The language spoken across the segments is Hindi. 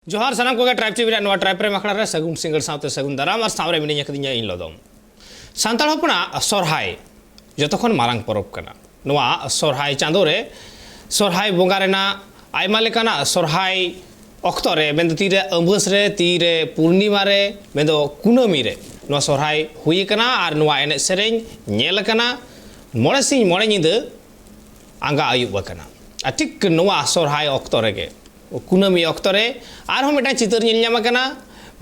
जोहार सानाम को ट्राइब टीवी रे ट्राइब रे मखड़ा रे सगुन सिंगल साउते सगुन दाराम और सामरे मिनी यकदिया इन लदम सानताल हपना सोरहाय जतखन मारांग परब कना नोआ सोरहाय चांदो रे सोरहाय बोंगा रेना आयमा लेकाना सोरहाय अक्तो रे मेंदो तीरे अंबस रे तीरे पूर्णिमा रे मेंदो कुनामी रे नोआ सोरहाय हुई कना और नोआ एने सेरेñ नेल कना मोड़े सिंह मोड़े निदे आंगा आयुब कना अटिक नोआ सोरहाय अक्तो रे कुनामी अक्तो रे आरहों मिटा चितर नेल ᱧᱟᱢ ᱟᱠᱟᱱᱟ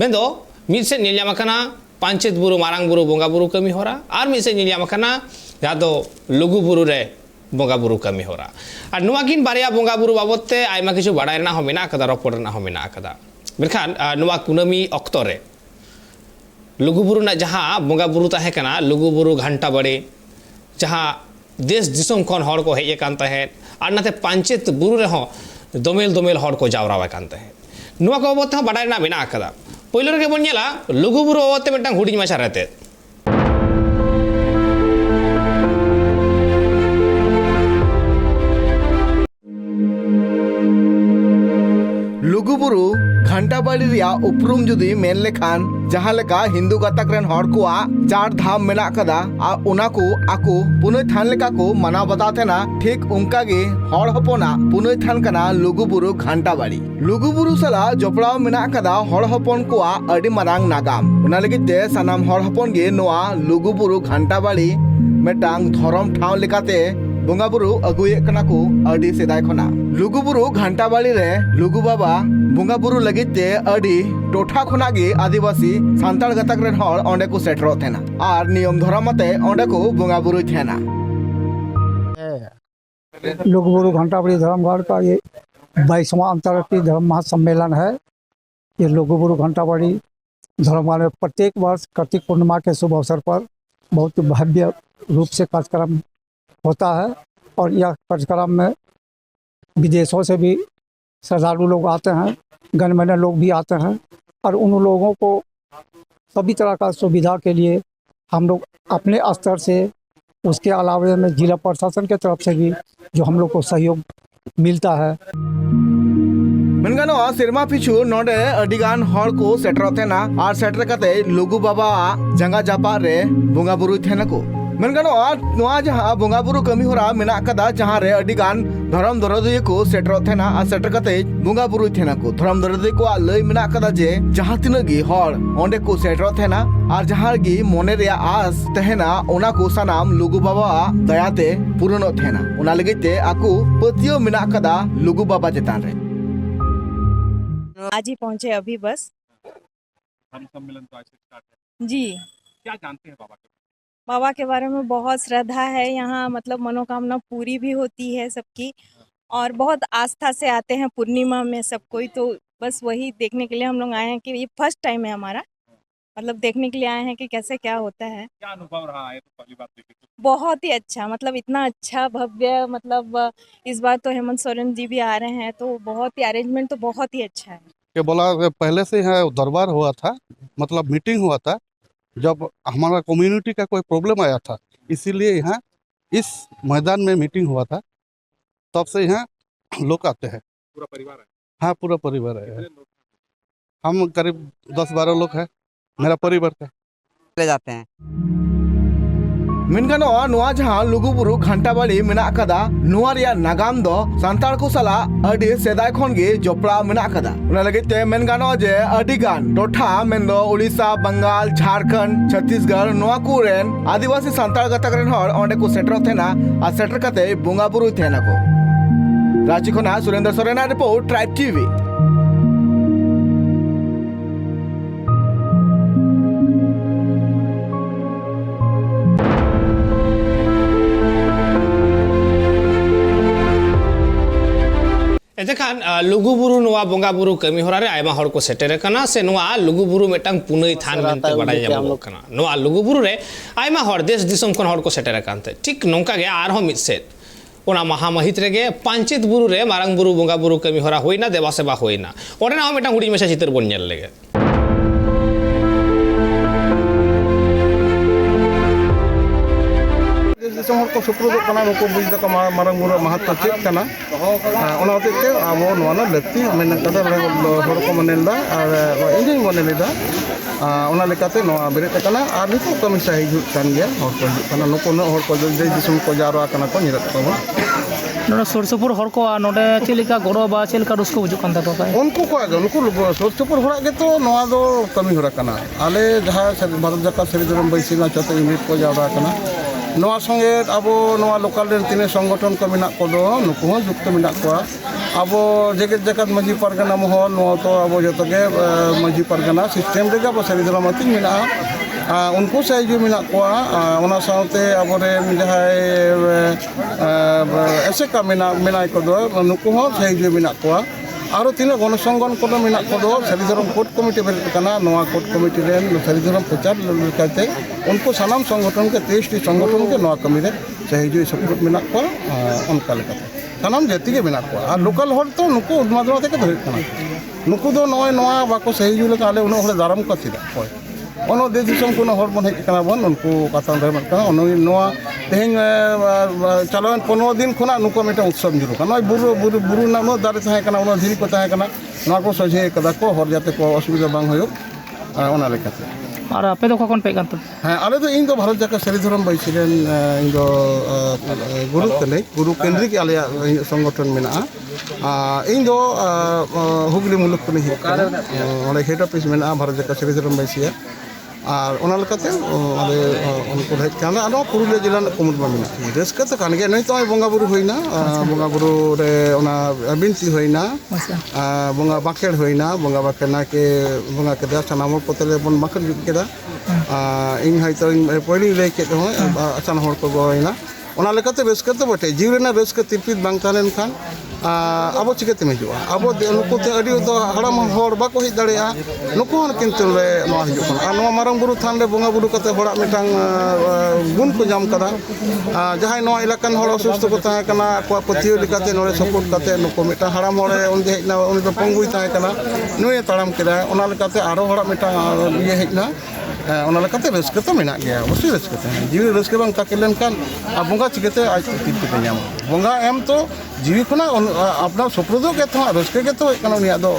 मेंदो मिद से नेल ᱧᱟᱢ ᱟᱠᱟᱱᱟ पांचेत बुरु मारांग बुरु बोंगा बुरु कमी होरा और मिद से नेल ᱧᱟᱢ ᱟᱠᱟᱱᱟ जहाँ दो लघु बुरु रे बोंगा बुरु कमी होरा और नुआकिन बारिया बोंगा बुरु बाबते आयमा किछु बाडाय रना हो मेना कदा रपड़ रना हो मेना कदा मेरखान नुआ कुनामी अक्तो रे लघु बुरु ना जहाँ बोंगा बुरु ताहे कना लघु बुरु घंटा बड़े जहाँ देश दिसोम खन हर को हेज कान ताहे और नाते पांचेत बुरु रे हो दोमेल दोमेल हर को जावरा कान ताहे नुआ को बाबते हो बाडाय रना मेना कदा पहिलो रे बन नेला लघु बुरु बाबते मिटांग हुडिज माछा रहते लुगुबुरु घंटा बाड़ी रिया उपरुम जुदी मेन लेखान जहां लेका हिंदू गातक रेन हर को चार धाम मेना कदा आ उना को आको पुनय थान लेका को मना बताते ना ठीक उनका गे हर हपना पुनय थान कना लुगुबुरु घंटा बाड़ी लुगुबुरु सला जपड़ाव मेना कदा हर हपन को अडी मारांग नागाम उना लगित ते सनाम हर हपन गे नोआ लुगुबुरु घंटा बाड़ी मेटांग धरम ठाव लेकाते बोंगा बुरु अगुए कना को अडी सेदाय खना लुगु बुरु घंटा बाड़ी रे लुगु बाबा बोंगा बुरु लगित ते अडी टोठा खना गे आदिवासी सांताल गतक रेन हर ओंडे को सेटरो थेना और नियम धर्मते ओंडे को बोंगा बुरु थेना लघु बुरु घंटा बाड़ी धर्मघर का ये 22वां अंतर्राष्ट्रीय धर्म महासम्मेलन है। ये लघु बुरु घंटा बाड़ी धर्मघर में प्रत्येक वर्ष कार्तिक पूर्णिमा के शुभ अवसर पर बहुत भव्य रूप से कार्यक्रम होता है और यह कार्यक्रम में विदेशों से भी श्रद्धालु लोग आते हैं, गणमान्य लोग भी आते हैं और उन लोगों को सभी तरह का सुविधा के लिए हम लोग अपने स्तर से उसके अलावा में जिला प्रशासन के तरफ से भी जो हम लोग को सहयोग मिलता है। मनगानो सिरमा पिछु नोडे अडिगान हर को सेटरो थेना और सेटर कते लुगु बाबा जंगा जापा रे बोंगा बुरु थेना को मनगानो नोआ जहां बोंगा बुरु कमी होरा मेना कदा जहां रे अडिगान धर्म दरदी को सेटरो थेना आ सेटर कते बोंगा बुरु थेना को धर्म दरदी को लय मेना कदा जे जहां तिना गी हर ओंडे को सेटरो थेना और जहां गी मोने रे आस तहेना ओना को सनाम लुगु बाबा दयाते पूर्ण थेना ओना लगिते आकु पतियो मेना कदा लुगु बाबा चेतान रे आज ही पहुंचे अभी बस। धर्म सम्मेलन तो आज से स्टार्ट है। जी क्या जानते हैं बाबा के बारे में बहुत श्रद्धा है यहाँ, मतलब मनोकामना पूरी भी होती है सबकी और बहुत आस्था से आते हैं पूर्णिमा में सब कोई। तो बस वही देखने के लिए हम लोग आए हैं कि ये फर्स्ट टाइम है हमारा, मतलब देखने के लिए आए हैं कि कैसे क्या होता है। क्या अनुभव रहा है? तो पहली बात देखिए बहुत ही अच्छा, मतलब इतना अच्छा भव्य, मतलब इस बार तो हेमंत सोरेन जी भी आ रहे हैं तो बहुत ही अरेंजमेंट तो बहुत ही अच्छा है। ये बोला पहले से है दरबार हुआ था, मतलब मीटिंग हुआ था जब हमारा कम्युनिटी का कोई प्रॉब्लम आया था, इसीलिए यहाँ इस मैदान में मीटिंग हुआ था, तब से यहाँ लोग आते हैं। पूरा परिवार है? हाँ पूरा परिवार है। कितने लोग हैं? हम करीब 10-12 लोग हैं मेरा परिवार का। ले जाते हैं मिनगानो नोआ जहां लुगुबुरु घंटा बाड़ी मेना कदा नोआ रिया नागाम दो सांताल को सला अडी सेदाय खन गे जपड़ा मेना कदा उना लगिते मेनगानो जे अडी गान टोठा मेंदो उड़ीसा बंगाल झारखंड छत्तीसगढ़ नोआ को रेन आदिवासी सांताल गतक रेन हर ओंडे को सेटर थेना आ सेटर कते बोंगा बुरु थेना को रांची खना Surendra Soren report tribe TV. एतेखान लघु बुरु नोआ बोंगा बुरु कमी होरा रे आयमा हर को सेटेर कना से नोआ लघु बुरु मेटांग पुनय थान मेनते बाडाय जामो कना नोआ लघु बुरु रे आयमा हर देश दिसम खन हर को सेटेर कानते ठीक नोंका गे आरहो मिद सेट ओना महामहित रेगे पांचेत बुरु रे मारांग बुरु बोंगा बुरु कमी होरा होइना देवा सेवा होइना ओरेना हो मेटांग हुडी मेसा चितर बन नेल लेगे ᱫᱤᱥᱚᱢ ᱦᱚᱲ ᱠᱚ ᱥᱩᱯᱨᱩᱫᱚᱜ ᱠᱟᱱᱟ ᱱᱩᱠᱩ ᱵᱩᱡᱽ ᱫᱟᱠᱚ ᱢᱟᱨᱟᱝ ᱵᱩᱨᱩ ᱢᱟᱦᱟᱛᱛᱚ ᱪᱮᱫ ᱠᱟᱱᱟ ᱚᱱᱟ ᱦᱚᱛᱮᱡ ᱛᱮ ᱟᱵᱚ ᱱᱚᱣᱟ ᱨᱮᱱᱟᱜ ᱞᱟᱹᱠᱛᱤ ᱢᱮᱱ ᱠᱟᱛᱮ ᱦᱚᱲ ᱠᱚ ᱢᱚᱱᱮ ᱞᱮᱫᱟ ᱟᱨ ᱤᱧ ᱢᱚᱱᱮ ᱞᱮᱫᱟ ᱚᱱᱟ ᱞᱮᱠᱟᱛᱮ ᱱᱚᱣᱟ ᱵᱮᱨᱮᱫ ᱟᱠᱟᱱᱟ ᱟᱨ ᱱᱤᱛᱚᱜ ᱠᱟᱹᱢᱤ ᱥᱟᱹᱦᱤ ᱦᱤᱡᱩᱜ ᱠᱟᱱ ᱜᱮᱭᱟ ᱦᱚᱲ ᱠᱚ ᱦᱤᱡᱩᱜ ᱠᱟᱱᱟ ᱱᱩᱠᱩ ᱩᱱᱟᱹᱜ ᱦᱚᱲ ᱠᱚ ᱫᱮᱥ ᱫᱤᱥᱚᱢ ᱠᱚ ᱡᱟᱣᱨᱟ ᱟᱠᱟᱱᱟ ᱠᱚ ᱧᱮᱞᱮᱫ ᱠᱚᱣᱟ ᱱᱚᱰᱮ ᱥᱩᱨ ᱥᱩᱯᱩᱨ ᱦᱚᱲ ᱠᱚ ᱱᱚᱰᱮ ᱪᱮᱫ ᱞᱮᱠᱟ ᱜᱚᱲᱚ ᱵᱟ ᱪᱮᱫ ᱞᱮᱠᱟ ᱨᱟᱹᱥᱠᱟᱹ ᱵᱩᱡᱩᱜ ᱠᱟᱱ ᱛᱟᱠᱚᱣᱟ ᱩᱱᱠᱩ ᱠᱚᱣᱟᱜ ᱜᱮ ᱩᱱᱠᱩ ᱥᱩᱨ ᱥᱩᱯᱩᱨ ᱦᱚᱲᱟᱜ ᱜᱮᱛᱚ ᱱᱚᱣᱟ ᱫᱚ ᱠᱟᱹᱢᱤ ᱦᱚᱨᱟ ᱠᱟᱱᱟ ᱟᱞᱮ ᱡᱟᱦᱟᱸ ᱵᱷᱟᱨᱚᱛ ᱡᱟᱠᱟᱛ ᱥᱟᱹᱨᱤ ᱫᱷᱚᱨᱚᱢ ᱵᱟᱹᱭᱥᱤ ᱡᱚᱛᱚ ᱤউনিᱴ ᱠᱚ ᱡᱟᱣᱨᱟ ᱟᱠᱟᱱᱟ ᱱᱚᱣᱟ ᱥᱚᱸᱜᱮ ᱟᱵᱚ ᱱᱚᱣᱟ ᱞᱳᱠᱟᱞ ᱨᱮᱱ ᱛᱤᱱᱟᱹᱜ ᱥᱚᱝᱜᱚᱴᱷᱚᱱ ᱠᱚ ᱢᱮᱱᱟᱜ ᱠᱚᱫᱚ ᱱᱩᱠᱩ ᱦᱚᱸ ᱡᱩᱠᱛᱚ ᱢᱮᱱᱟᱜ ᱠᱚᱣᱟ ᱟᱵᱚ ᱡᱮᱜᱮᱛ ᱡᱟᱠᱟᱛ ᱢᱟᱺᱡᱷᱤ ᱯᱟᱨᱜᱟᱱᱟ ᱢᱚᱦᱚᱞ ᱱᱚᱣᱟ ᱛᱚ ᱟᱵᱚ ᱡᱚᱛᱚᱜᱮ ᱢᱟᱺᱡᱷᱤ ᱯᱟᱨᱜᱟᱱᱟ ᱥᱤᱥᱴᱮᱢ ᱨᱮᱜᱮ ᱟᱵᱚ ᱥᱟᱹᱨᱤ ᱫᱷᱚᱨᱚᱢ ᱟᱹᱛᱤᱧ ᱢᱮᱱᱟᱜᱼᱟ ᱩᱱᱠᱩ ᱥᱟᱭᱡᱩ ᱢᱮᱱᱟᱜ ᱠᱚᱣᱟ ᱚᱱᱟ ᱥᱟᱶᱛᱮ ᱟᱵᱚᱨᱮᱱ ᱡᱟᱦᱟᱸᱭ ᱮᱥᱮᱠᱟ ᱢᱮᱱᱟᱭ ᱠᱚᱫᱚ ᱱᱩᱠᱩ ᱦᱚᱸ ᱥᱟᱭᱡᱩ ᱢᱮᱱᱟᱜ ᱠᱚᱣᱟ ᱟᱨᱚ ᱛᱤᱱᱟᱹᱜ ᱜᱚᱱᱚᱥᱚᱝᱜᱚᱱ ᱠᱚᱫᱚ ᱢᱮᱱᱟᱜ ᱠᱚᱫᱚ ᱥᱟᱹᱨᱤ ᱫᱷᱚᱨᱚᱢ ᱠᱳᱰ ᱠᱚᱢᱤᱴᱤ ᱵᱮᱨᱮᱫ ᱟᱠᱟᱱᱟ ᱱᱚᱣᱟ ᱠᱳᱰ ᱠᱚᱢᱤᱴᱤ ᱨᱮᱱ ᱥᱟᱹᱨᱤ ᱫᱷᱚᱨᱚᱢ ᱯᱨᱚᱪᱟᱨ ᱞᱮᱠᱟᱛᱮ ᱩᱱᱠᱩ ᱥᱟᱱᱟᱢ ᱥᱚᱝᱜᱚᱴᱷᱚᱱ ᱜᱮ 23ᱴᱤ ᱥᱚᱝᱜᱚᱴᱷᱚᱱ ᱜᱮ ᱱᱚᱣᱟ ᱠᱟᱹᱢᱤᱨᱮ ᱥᱟᱹᱦᱤᱡᱩ ᱥᱟᱯᱳᱨᱴ ᱢᱮᱱᱟᱜ ᱠᱚᱣᱟ ᱚᱱᱠᱟ ᱞᱮᱠᱟᱛᱮ ᱥᱟᱱᱟᱢ ᱡᱟᱹᱛᱤ ᱜᱮ ᱢᱮᱱᱟᱜ ᱠᱚᱣᱟ ᱟᱨ ᱞᱳᱠᱟᱞ ᱦᱚᱲ ᱛᱚ ᱱᱩᱠᱩ ᱩᱫᱢᱟᱫᱽᱨᱟ ᱛᱮᱜᱮ ᱦᱩᱭᱩᱜ ᱠᱟᱱᱟ ᱱᱩᱠᱩ ᱫᱚ ᱱᱚᱜᱼᱚᱭ ᱱᱚᱣᱟ ᱵᱟᱠᱚ ᱥᱟᱹᱦᱤᱡᱩ ᱞᱮᱠᱟ ᱟᱞᱮ ᱩᱱᱟᱹᱜ ᱦᱚᱲ ᱫᱟᱨᱟᱢ ᱠᱚ ᱪᱮᱫᱟᱜ ᱦᱳᱭ ᱚᱱᱟ ᱫᱮᱥ ᱫᱤᱥᱚᱢ ᱠᱷᱚᱱ ᱦᱚᱲ ᱵᱚᱱ ᱦᱮᱡ ᱟᱠᱟᱱᱟ ᱵᱚᱱ ᱩᱱᱠᱩ ᱠᱟᱛᱷᱟ ᱫᱟᱨᱟᱢ ᱠᱟᱱᱟ ᱱᱚᱣᱟ ᱛᱮᱦᱮᱧ ᱪᱟᱞᱟᱣᱮᱱ 15 ᱫᱤᱱ ᱠᱷᱚᱱᱟᱜ ᱱᱩᱠᱩ ᱢᱤᱫᱴᱟᱝ ᱩৎᱥᱚᱵ ᱧᱩᱨᱩᱜ ᱠᱟᱱᱟ ᱱᱚᱜᱼᱚᱭ ᱵᱩᱨᱩ ᱨᱮᱱᱟᱜ ᱩᱱᱟᱹᱜ ᱫᱟᱨᱮ ᱛᱟᱦᱮᱸ ᱠᱟᱱᱟ ᱩᱱᱟᱹᱜ ᱫᱷᱤᱨᱤ ᱠᱚ ᱛᱟᱦᱮᱸ ᱠᱟᱱᱟ ᱱᱚᱣᱟ ᱠᱚ ᱥᱚᱡᱷᱮ ᱠᱟᱫᱟ ᱠᱚ ᱦᱚᱲ ᱡᱟᱛᱮ ᱠᱚ ᱚᱥᱩᱵᱤᱫᱟ ᱵᱟᱝ ᱦᱩᱭᱩᱜ ᱚᱱᱟ ᱞᱮᱠᱟᱛᱮ ᱟᱨ ᱟᱯᱮ ᱫᱚ ᱚᱠᱟ ᱠᱷᱚᱱ ᱯᱮ ᱦᱮᱡ ᱠᱟᱱ ᱛᱮ ᱦᱮᱸ ᱟᱞᱮ ᱫᱚ ᱤᱧ ᱫᱚ ᱵᱷᱟᱨᱚᱛ ᱡᱟᱠᱟᱛ ᱥᱟᱹᱨᱤ ᱫᱷᱚᱨᱚᱢ ᱵᱟᱹᱭᱥᱤ ᱨᱮᱱ ᱤᱧ ᱫᱚ ᱜᱩᱨᱩ ᱠᱟᱹᱱᱟᱹᱧ ᱜᱩᱨᱩ ᱠᱮᱱᱫᱨᱤᱠ ᱟᱞᱮᱭᱟᱜ ᱥᱚᱝᱜᱚᱴᱷᱚᱱ ᱢᱮᱱᱟᱜᱼᱟ ᱤᱧ ᱫᱚ হুগলি ᱢᱩᱞᱩᱠ ᱠᱷᱚᱱᱤᱧ ᱦᱮᱡ ᱟᱠᱟᱱᱟ ᱚᱸᱰᱮ ᱦᱮᱰ ᱚᱯᱷᱤᱥ ᱢᱮᱱᱟᱜᱼᱟ ᱵᱷᱟᱨᱚᱛ ᱡᱟᱠᱟᱛ ᱥᱟᱹᱨᱤ ᱫᱷᱚᱨᱚᱢ ᱵᱟᱹᱭᱥᱤᱭᱟᱜ ᱟᱨ ᱚᱱᱟ ᱞᱮᱠᱟᱛᱮ ᱟᱞᱮ ᱩᱱᱠᱩ ᱦᱮᱡ ᱠᱟᱱᱟ ᱟᱨ ᱯᱩᱨᱩᱞᱤᱭᱟᱹ ᱡᱮᱞᱟ ᱨᱮᱱᱟᱜ ᱠᱩᱢᱩᱴ ᱢᱟ ᱢᱮᱱᱟᱜ ᱜᱮᱭᱟ ᱨᱟᱹᱥᱠᱟᱹ ᱛᱚ ᱠᱟᱱ ᱜᱮᱭᱟ ᱱᱤᱛᱚᱜ ᱵᱚᱸᱜᱟ ᱵᱩᱨᱩ ᱦᱩᱭᱱᱟ ᱵᱚᱸᱜᱟ ᱵᱩᱨᱩ ᱨᱮ ᱚᱱᱟ ᱵᱤᱱᱛᱤ ᱦᱩᱭᱱᱟ ᱵᱚᱸᱜᱟ ᱵᱟᱸᱠᱷᱮᱲ ᱦᱩᱭᱱᱟ ᱵᱚᱸᱜᱟ ᱵᱟᱸᱠᱷᱮᱲ ᱱᱟᱭᱠᱮ ᱵᱚᱸᱜᱟ ᱠᱮᱫᱟ ᱥᱟᱱᱟᱢ ᱦᱚᱲ ᱠᱚᱛᱮ ᱵᱚᱱ ᱵᱟᱸᱠᱷᱮᱲ ᱡᱩᱛ ᱠᱮᱫᱟ ᱤᱧ ᱦᱚᱭᱛᱳ ᱯᱳᱭᱞᱳᱧ ᱞᱟᱹᱭ ᱠᱮᱫ ᱨᱮᱦᱚᱸ ᱥᱟᱱᱟᱢ ᱦᱚᱲ ᱠᱚ ᱜᱚᱲᱚᱭᱮᱱᱟ ᱚᱱᱟ ᱞᱮᱠᱟᱛᱮ ᱨᱟᱹᱥᱠᱟᱹ ᱫᱚ ᱵᱚᱴᱷᱮ ᱡᱤᱣᱤ ᱨᱮᱱᱟᱜ ᱨᱟᱹᱥᱠᱟᱹ ᱛᱤᱨᱯᱤᱛ ᱵᱟᱝ ᱛᱟᱦᱮᱸ ᱞᱮᱱᱠᱷᱟᱱ ᱟᱵᱚ ᱪᱤᱠᱟᱹᱛᱮᱢ ᱦᱤᱡᱩᱜᱼᱟ ᱟᱵᱚ ᱱᱩᱠᱩ ᱛᱮ ᱟᱹᱰᱤ ᱦᱟᱲᱟᱢ ᱦᱚᱲ ᱵᱟᱠᱚ ᱦᱮᱡ ᱫᱟᱲᱮᱭᱟᱜᱼᱟ ᱱᱩᱠᱩ ᱦᱚᱸ ᱠᱤᱱᱛᱩ ᱱᱚᱣᱟ ᱦᱤᱡᱩᱜ ᱠᱟᱱᱟ ᱟᱨ ᱱᱚᱣᱟ ᱢᱟᱨᱟᱝ ᱵᱩᱨᱩ ᱛᱷᱟᱱ ᱨᱮ ᱵᱚᱸᱜᱟ ᱵᱩᱨᱩ ᱠᱟᱛᱮ ᱦᱚᱲᱟᱜ ᱢᱤᱫᱴᱟᱝ ᱜᱩᱱ ᱠᱚ ᱧᱟᱢ ᱠᱟᱫᱟ ᱡᱟᱦᱟᱸᱭ ᱱᱚᱣᱟ ᱮᱞᱟᱠᱟᱱ ᱦᱚᱲ ᱚᱥᱩᱥᱛᱷᱚ ko ᱛᱟᱦᱮᱸ ᱠᱟᱱᱟ ᱟᱠᱚᱣᱟᱜ ᱯᱟᱹᱛᱭᱟᱹᱣ ᱞᱮᱠᱟᱛᱮ ᱱᱚᱰᱮ ᱥᱟᱯᱳᱨᱴ ᱠᱟᱛᱮ ᱱᱩᱠᱩ ᱢᱤᱫᱴᱟᱝ ᱦᱟᱲᱟᱢ ᱦᱚᱲᱮ ᱩᱱᱤ ᱦᱮᱡ ᱮᱱᱟ ᱩᱱᱤ ᱫᱚ ᱯᱚᱝᱜᱩᱭ ᱛᱟᱦᱮᱸ ᱠᱟᱱᱟ ᱱᱩᱭᱮ ᱛᱟᱲᱟᱢ ᱠᱮᱫᱟ ᱚᱱᱟ ᱞᱮᱠᱟᱛᱮ ᱟᱨᱚ ᱦᱚᱲᱟᱜ ᱢᱤᱫᱴᱟᱝ ᱤᱭᱟᱹ ᱦᱮᱡ ᱮᱱᱟ ᱚᱱᱟ ᱞᱮᱠᱟᱛᱮ ᱨᱟᱹᱥᱠᱟᱹ ᱛᱚ ᱢᱮᱱᱟᱜ ᱜᱮᱭᱟ ᱚᱵᱚᱥᱥᱳᱭ ᱨᱟᱹᱥᱠᱟᱹ ᱛᱟᱦᱮᱸ ᱡᱤᱣᱤ ᱨᱟᱹᱥᱠᱟᱹ ᱵᱟᱝ ᱛᱟᱠᱮ ᱞᱮᱱᱠᱷᱟᱱ ᱵᱚᱸᱜᱟ ᱪᱤᱠᱟᱹᱛᱮ ᱟᱡ ᱛᱤᱨᱯᱤᱛᱮ ᱧᱟᱢᱟ ᱵᱚᱸᱜᱟ ᱮᱢ ᱛᱚ ᱡᱤᱣᱤ ᱠᱷᱚᱱᱟᱜ ᱟᱯᱱᱟর ᱥᱩᱯᱨᱩᱫᱚᱜ ᱜᱮᱛᱚ ᱨᱟᱹᱥᱠᱟᱹ ᱜᱮᱛᱚ ᱦᱩᱭᱩᱜ ᱠᱟᱱᱟ ᱩᱱᱤᱭᱟᱜ ᱫᱚ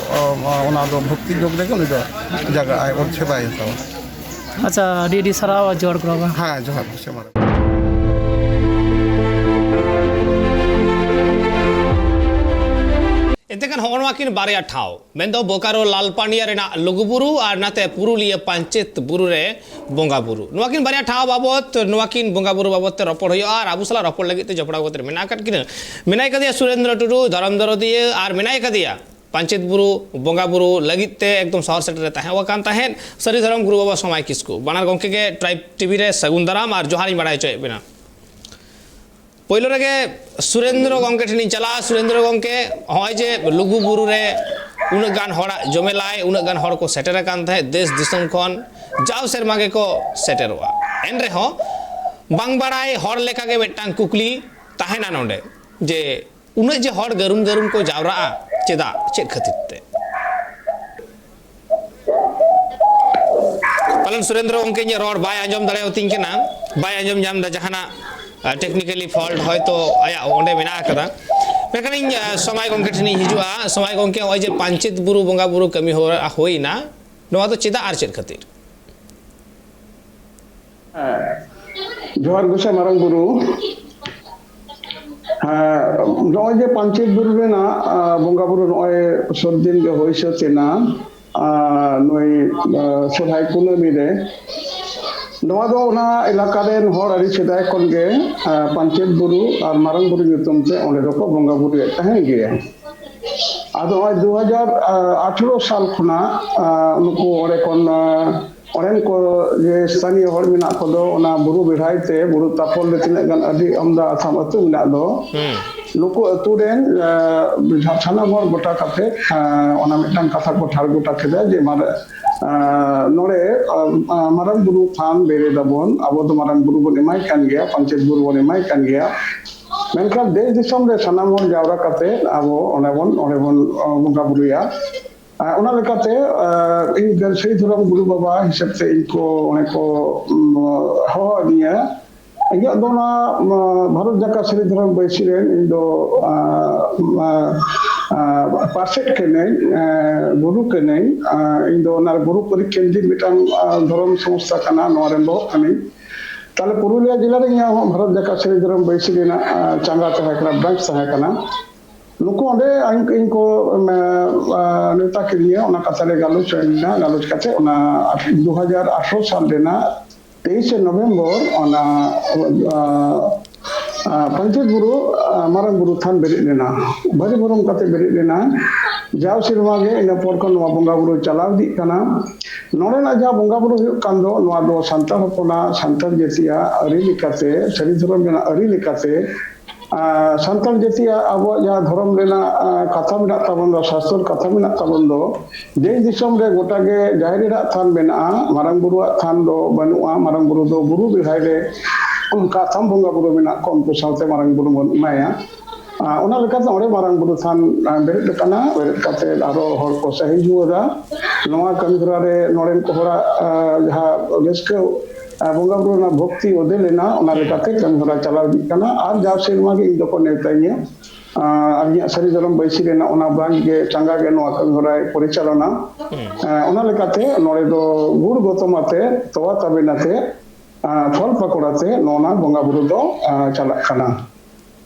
ᱚᱱᱟ ᱫᱚ ᱵᱷᱚᱠᱛᱤ ᱡᱳᱜᱽ ᱨᱮᱜᱮ ᱩᱱᱤ ᱫᱚ ᱡᱟᱜᱟᱜᱼᱟᱭ ᱚᱨ ᱥᱮᱵᱟᱭ ᱦᱟᱛᱟᱣᱟ ᱟᱪᱪᱷᱟ ᱟᱹᱰᱤ ᱟᱹᱰᱤ ᱥᱟᱨᱦᱟᱣ ᱡᱚᱦᱟᱨ ᱜᱚᱨᱚᱵᱟ ᱦᱮᱸ ᱡᱚᱦᱟᱨ ᱥᱮᱢᱟ ᱮᱱᱛᱮᱠᱷᱟᱱ ᱦᱚᱸᱜᱼᱚ ᱱᱚᱣᱟ ᱠᱤᱱ ᱵᱟᱨᱭᱟ ᱴᱷᱟᱶ ᱢᱮᱱᱫᱚ ᱵᱳᱠᱟᱨᱳ ᱞᱟᱞᱯᱟᱱᱤᱭᱟ ᱨᱮᱱᱟᱜ ᱞᱩᱜᱩᱵᱩᱨᱩ ᱟᱨ ᱱᱟᱛᱮ ᱯᱩᱨᱩᱞᱤᱭᱟᱹ ᱯᱟᱧᱪᱮᱛ ᱵᱩᱨᱩ ᱨᱮ ᱵᱚᱸᱜᱟ ᱵᱩᱨᱩ ᱱᱚᱣᱟ ᱠᱤᱱ ᱵᱟᱨᱭᱟ ᱴᱷᱟᱶ ᱵᱟᱵᱚᱫ ᱱᱚᱣᱟ ᱠᱤᱱ ᱵᱚᱸᱜᱟ ᱵᱩᱨᱩ ᱵᱟᱵᱚᱫ te ᱨᱚᱯᱚᱲ ᱦᱩᱭᱩᱜᱼᱟ ᱟᱨ ᱟᱵᱚ ᱥᱟᱞᱟᱜ ᱨᱚᱯᱚᱲ ᱞᱟᱹᱜᱤᱫ te ᱡᱚᱯᱲᱟᱣ ᱠᱟᱛᱮ ᱢᱮᱱᱟᱜ ᱟᱠᱟᱫ ᱠᱤᱱᱟ ᱢᱮᱱᱟᱭ ᱠᱟᱫᱮᱭᱟ ᱥᱩᱨᱮᱱᱫᱨᱚ ᱴᱩᱰᱩ ᱫᱷᱚᱨᱚᱢ ᱫᱚᱨᱚᱫᱤᱭᱟᱹ ᱟᱨ ᱢᱮᱱᱟᱭ ᱠᱟᱫᱮᱭᱟ ᱯᱟᱧᱪᱮᱛ ᱵᱩᱨᱩ ᱵᱚᱸᱜᱟ ᱵᱩᱨᱩ ᱞᱟᱹᱜᱤᱫ te ᱮᱠᱫᱚᱢ ᱥᱚᱦᱚᱨ ᱥᱮᱴᱮᱨ ᱨᱮ ᱛᱟᱦᱮᱸ ᱟᱠᱟᱱ ᱛᱟᱦᱮᱸᱫ ᱥᱟᱹᱨᱤ ᱫᱷᱚᱨᱚᱢ ᱜᱩᱨᱩ ᱵᱟᱵᱟ ᱥᱚᱢᱟᱭ ᱠᱤᱥᱠᱩ ᱵᱟᱱᱟᱨ ᱜᱚᱝᱠᱮ ᱜᱮ ᱴᱨᱟᱭᱤᱵ ᱴᱤভᱤ ᱨᱮ ᱥᱟᱹᱜᱩᱱ ᱫᱟᱨᱟᱢ ᱟᱨ ᱡᱚᱦᱟᱨᱤᱧ ᱵᱟᱲᱟᱭ ᱦᱚᱪᱚᱭᱮᱫ ᱵᱮᱱᱟ ᱯᱳᱭᱞᱳ ᱨᱮᱜᱮ ᱥᱩᱨᱮᱱᱫᱨᱚ ᱜᱚᱝᱠᱮ ᱴᱷᱮᱱᱤᱧ ᱪᱟᱞᱟᱜᱼᱟ ᱥᱩᱨᱮᱱᱫᱨᱚ ᱜᱚᱝᱠᱮ ᱦᱚᱸᱜᱼᱚᱭ ᱡᱮ ᱞᱩᱜᱩ ᱵᱩᱨᱩ ᱨᱮ उन्नत गान हॉड़ा जमेलाय उन्नत गान हॉड़ को सेटर कान थे देश दिसम खन जाव सेरमा गे को सेटरोआ एन रहो बांग बाड़ाय हॉड़ लेका गे मिदटांग कुकली ताहेना नोंडे जे उन्नत जे हॉड़ गरुम गरुम को जावरा चेदा चेद खातिर ते पालन सुरेंद्र गंके जे रोड बाय आंजम दाड़े होतिंग केना बाय आंजम जाम दा जहाना टेक्निकली फॉल्ट होयतो आया ओंडे मेना कदा मेखान समय गंके ठेनी हिजुआ समय गंके होय जे पांचेत बुरु बंगा बुरु कमी होइना नोआ तो चेदा आर चेद खातिर जोहार गोसाई मारांग बुरु नॉय जे पांचेत बुरु रेना बंगा बुरु नॉय सदिन गे होइसो तेना नॉय सोहाय कुनामी रे नॉय दो ना इलाका रेन हॉड़ अरि सेदाय कोन गे पांचेत बुरु और मारांग बुरु nyutum te onde do ko bंगा Buru tahen ge ado 2018 साल खुना उनको ओरे कोन ओरेन को जे स्थानीय हॉड़ मिना को दो ओना बुरु बिढ़ाई ते बुरु तापल ले तिना गान अदि अमदा आसाम अतु मिना दो नुको अतु रेन छाना मोर गोटा काते ओना मिटान कथा को ठार गोटा केदा जे मार नोड़े मारांग बुरु थान बेरे दबोन अबो तो मारांग बुरु बन एमाय कान गया पंचायत बुरु बन एमाय कान गया मेनखान देश दिसम रे सानाम हॉड़ जावरा काते अबो ओने बन बंगा बुरुया ओना लेकाते इन दर्शई धरम गुरु बाबा हिसाब से इनको ओने को हो दिया ᱤᱧᱟᱹᱜ ᱫᱚ ᱚᱱᱟ ᱵᱷᱟᱨᱚᱛ ᱡᱟᱠᱟᱛ ᱥᱨᱤ ᱫᱷᱚᱨᱚᱢ ᱵᱟᱹᱭᱥᱤ ᱨᱮᱱ ᱤᱧ ᱫᱚ ᱯᱟᱨᱥᱮᱫ ᱠᱟᱹᱱᱟᱹᱧ, ᱜᱩᱨᱩ ᱠᱟᱹᱱᱟᱹᱧ, ᱤᱧ ᱫᱚ ᱚᱱᱟ ᱜᱩᱨᱩ ᱯᱚᱨᱤᱠᱮᱱᱫᱨᱤᱠ ᱢᱤᱫᱴᱟᱝ ᱫᱷᱚᱨᱚᱢ ᱥᱚᱝᱥᱛᱷᱟ ᱠᱟᱱᱟ, ᱱᱚᱣᱟ ᱨᱮᱱ ᱵᱚᱦᱚᱜ ᱠᱟᱹᱱᱟᱹᱧ। তাহলে পুরুলিয়া জেলার ইᱧᱟᱹᱜ ᱦᱚᱸ ᱵᱷᱟᱨᱚᱛ ᱡᱟᱠᱟᱛ ᱥᱨᱤ ᱫᱷᱚᱨᱚᱢ ᱵᱟᱹᱭᱥᱤ ᱨᱮᱱᱟᱜ ᱪᱟᱸᱜᱟ ᱛᱟᱦᱮᱸ ᱠᱟᱱᱟ, ᱵᱨᱟᱧᱪ ᱛᱟᱦᱮᱸ ᱠᱟᱱᱟ। ᱱᱩᱠᱩ ᱚᱸᱰᱮ ᱤᱧ ᱠᱚ ᱱᱮᱣᱛᱟ ᱠᱤᱫᱤᱧᱟ, ᱚᱱᱟ ᱠᱟᱛᱷᱟ ᱞᱮ ᱜᱟᱞᱚᱪ ᱦᱩᱭᱱᱟ, ᱜᱟᱞᱚᱪ ᱠᱟᱛᱮ ᱚᱱᱟ 2018 ᱥᱟᱞ ᱨᱮᱱᱟᱜ 23 নভেম্বর ᱚᱱᱟ ᱯᱟᱧᱪᱮᱛ ᱵᱩᱨᱩ ᱢᱟᱨᱟᱝ ᱵᱩᱨᱩ ᱛᱷᱟᱱ ᱵᱮᱨᱮᱫ ᱞᱮᱱᱟ, ᱵᱷᱟᱹᱨᱤ ᱵᱷᱚᱨᱚᱢ ᱠᱟᱛᱮ ᱵᱮᱨᱮᱫ ᱞᱮᱱᱟ। ᱡᱟᱣ ᱥᱮᱨᱢᱟ ᱜᱮ ᱤᱱᱟᱹ ᱯᱚᱨ ᱠᱷᱚᱱ ᱱᱚᱣᱟ ᱵᱚᱸᱜᱟ ᱵᱩᱨᱩ ᱪᱟᱞᱟᱣ ᱤᱫᱤᱜ ᱠᱟᱱᱟ। ᱱᱚᱰᱮᱱᱟᱜ ᱡᱟᱦᱟᱸ ᱵᱚᱸᱜᱟ ᱵᱩᱨᱩ ᱦᱩᱭᱩᱜ ᱠᱟᱱ ᱫᱚ ᱱᱚᱣᱟ ᱫᱚ ᱥᱟᱱᱛᱟᱲ ᱦᱚᱯᱚᱱᱟᱜ ᱥᱟᱱᱛᱟᱲ ᱡᱟᱹᱛᱤᱭᱟᱜ ᱟᱹᱨᱤ ᱞᱮᱠᱟᱛᱮ, ᱥᱟᱹᱨᱤ ᱫᱷᱚᱨᱚᱢ ᱨᱮᱱᱟᱜ ᱟᱹᱨᱤ ᱞᱮᱠᱟᱛᱮ ᱥᱟᱱᱛᱟᱲ ᱡᱟᱹᱛᱤᱭᱟᱜ ᱟᱵᱚᱣᱟᱜ ᱡᱟᱦᱟᱸ ᱫᱷᱚᱨᱚᱢ ᱨᱮᱱᱟᱜ ᱠᱟᱛᱷᱟ ᱢᱮᱱᱟᱜ ᱛᱟᱵᱚᱱ ᱫᱚ, ᱥᱟᱥᱛᱚᱨ ᱠᱟᱛᱷᱟ ᱢᱮᱱᱟᱜ ᱛᱟᱵᱚᱱ ᱫᱚ, ᱫᱮᱥ ᱫᱤᱥᱚᱢ ᱨᱮ ᱜᱚᱴᱟᱜᱮ ᱡᱟᱦᱮᱨ ᱮᱨᱟᱜ ᱛᱷᱟᱱ ᱢᱮᱱᱟᱜᱼᱟ, ᱢᱟᱨᱟᱝ ᱵᱩᱨᱩᱣᱟᱜ ᱛᱷᱟᱱ ᱫᱚ ᱵᱟᱹᱱᱩᱜᱼᱟ। ᱢᱟᱨᱟᱝ ᱵᱩᱨᱩ ᱫᱚ ᱵᱩᱨᱩ ᱵᱮᱲᱦᱟᱭ ᱨᱮ ᱚᱱᱠᱟ ᱛᱷᱟᱢ ᱵᱚᱸᱜᱟ ᱵᱩᱨᱩ ᱢᱮᱱᱟᱜ ᱠᱚᱣᱟ, ᱩᱱᱠᱩ ᱥᱟᱶᱛᱮ ᱢᱟᱨᱟᱝ ᱵᱩᱨᱩ ᱵᱚᱱ ᱮᱢᱟᱭᱟ। ᱚᱱᱟ ᱞᱮᱠᱟᱛᱮ ᱚᱸᱰᱮ ᱢᱟᱨᱟᱝ ᱵᱩᱨᱩ ᱛᱷᱟᱱ ᱵᱮᱨᱮᱫ ᱟᱠᱟᱱᱟ। ᱵᱮᱨᱮᱫ ᱠᱟᱛᱮ ᱟᱨᱚ ᱦᱚᱲ ᱠᱚ ᱥᱟᱹᱦᱤ ᱡᱩᱣᱟᱹᱨᱟ ᱱᱚᱣᱟ ᱠᱟᱹᱢᱤ ᱦᱚᱨᱟ ᱨᱮ ᱱᱚᱰᱮᱱ ᱠᱚ ᱦᱚᱲᱟᱜ ᱡᱟᱦᱟᱸ ᱨᱟᱹᱥᱠᱟᱹ ᱵᱚᱸᱜᱟ ᱵᱩᱨᱩ ᱨᱮᱱᱟᱜ ᱵᱷᱚᱠᱛᱤ ᱚᱫᱮ ᱞᱮᱱᱟ, ᱚᱱᱟ ᱞᱮᱠᱟᱛᱮ ᱠᱟᱹᱢᱤ ᱦᱚᱨᱟ ᱪᱟᱞᱟᱣ ᱤᱫᱤᱜ ᱠᱟᱱᱟ। ᱟᱨ ᱡᱟᱣ ᱥᱮᱨᱢᱟ ᱜᱮ ᱤᱧ ᱫᱚᱠᱚ ᱱᱮᱣᱛᱟᱧᱟ। ᱤᱧᱟᱹᱜ ᱥᱟᱹᱨᱤ ᱫᱷᱚᱨᱚᱢ ᱵᱟᱹᱭᱥᱤ ᱨᱮᱱᱟᱜ ᱚᱱᱟ ᱵᱨᱟᱧᱪ ᱜᱮ ᱪᱟᱸᱜᱟ ᱜᱮ ᱱᱚᱣᱟ ᱠᱟᱹᱢᱤ ᱦᱚᱨᱟᱭ ᱯᱚᱨᱤᱪᱟᱞᱚᱱᱟ। ᱚᱱᱟ ᱞᱮᱠᱟᱛᱮ ᱱᱚᱰᱮ ᱫᱚ ᱜᱩᱲ ᱜᱚᱛᱚᱢ ᱟᱛᱮ, ᱛᱚᱣᱟ ᱛᱟᱵᱮᱱ ᱟᱛᱮ, ᱯᱷᱚᱞ ᱯᱟᱠᱚᱲ ᱟᱛᱮ ᱱᱚᱣᱟ ᱵᱚᱸᱜᱟ ᱵᱩᱨᱩ ᱫᱚ ᱪᱟᱞᱟᱜ ᱠᱟᱱᱟ।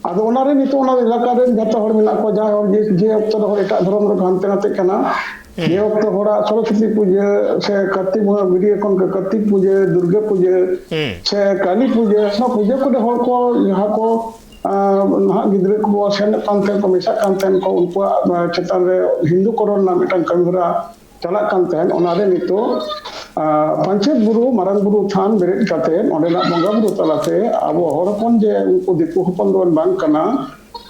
ᱟᱫᱚ ᱚᱱᱟᱨᱮ ᱱᱤᱛᱚᱜ ᱚᱱᱟ ᱮᱞᱟᱠᱟ ᱨᱮᱱ ᱡᱚᱛᱚ ᱦᱚᱲ ᱢᱮᱱᱟᱜ ᱠᱚᱣᱟ, ᱡᱟᱦᱟᱸᱭ ᱦᱚᱲ ᱡᱮ ᱚᱠᱛᱚ ᱨᱮ ᱦᱚᱲ ᱮᱴᱟᱜ ᱫᱷᱚᱨᱚᱢ ᱨᱮ ᱦᱟᱱᱛᱮ ᱱᱟᱛᱮᱜ ᱠᱟᱱᱟ, ᱡᱮ ᱚᱠᱛᱚ ᱦᱚᱲᱟᱜ ᱥᱚᱨᱚᱥᱚᱛᱤ ᱯᱩᱡᱟᱹ ᱥᱮ ᱠᱟᱨᱛᱤᱠ ᱵᱚᱸᱜᱟ ᱵᱤᱰᱤᱭᱚ ᱠᱷᱚᱱ ᱠᱟᱨᱛᱤᱠ ᱯᱩᱡᱟᱹ, ᱫᱩᱨᱜᱟᱹ ᱯᱩᱡᱟᱹ ᱥᱮ ᱠᱟᱹᱞᱤ ᱯᱩᱡᱟᱹ, ᱚᱱᱟ ᱯᱩᱡᱟᱹ ᱠᱚᱨᱮ ᱦᱚᱲ ᱠᱚ ᱡᱟᱦᱟᱸ ᱠᱚ ᱱᱟᱦᱟᱜ ᱜᱤᱫᱽᱨᱟᱹ ᱠᱚ ᱥᱮᱱᱚᱜ ᱠᱟᱱ ᱛᱟᱦᱮᱸ ᱠᱚ, ᱢᱮᱥᱟᱜ ᱠᱟᱱ ᱛᱟᱦᱮᱸ ᱠᱚ, ᱩᱱᱠᱩᱣᱟᱜ ᱪᱮᱛᱟᱱ ᱨᱮ ᱦᱤᱱᱫᱩ ᱠᱚᱨᱚᱱ ᱨᱮᱱᱟᱜ ᱢᱤᱫᱴᱟᱝ ᱠᱟᱹᱢᱤ ᱦᱚᱨᱟ ᱪᱟᱞᱟᱜ ᱠᱟᱱ ᱛᱟᱦᱮᱸᱫ। ᱚᱱᱟᱨᱮ ᱱᱤᱛᱚᱜ ᱯᱟᱧᱪᱮᱛ ᱵᱩᱨᱩ ᱢᱟᱨᱟᱝ ᱵᱩᱨᱩ ᱛᱷᱟᱱ ᱵᱮᱨᱮᱫ ᱠᱟᱛᱮ ᱚᱸᱰᱮᱱᱟᱜ ᱵᱚᱸᱜᱟ ᱵᱩᱨᱩ ᱛᱟᱞᱟᱛᱮ ᱟᱵᱚ ᱦᱚᱲ ᱦᱚᱯᱚᱱ ᱡᱮ ᱩᱱᱠᱩ ᱫᱤᱠᱩ ᱦᱚᱯᱚᱱ ᱫᱚᱵᱚᱱ ᱵᱟᱝ ᱠᱟᱱᱟ,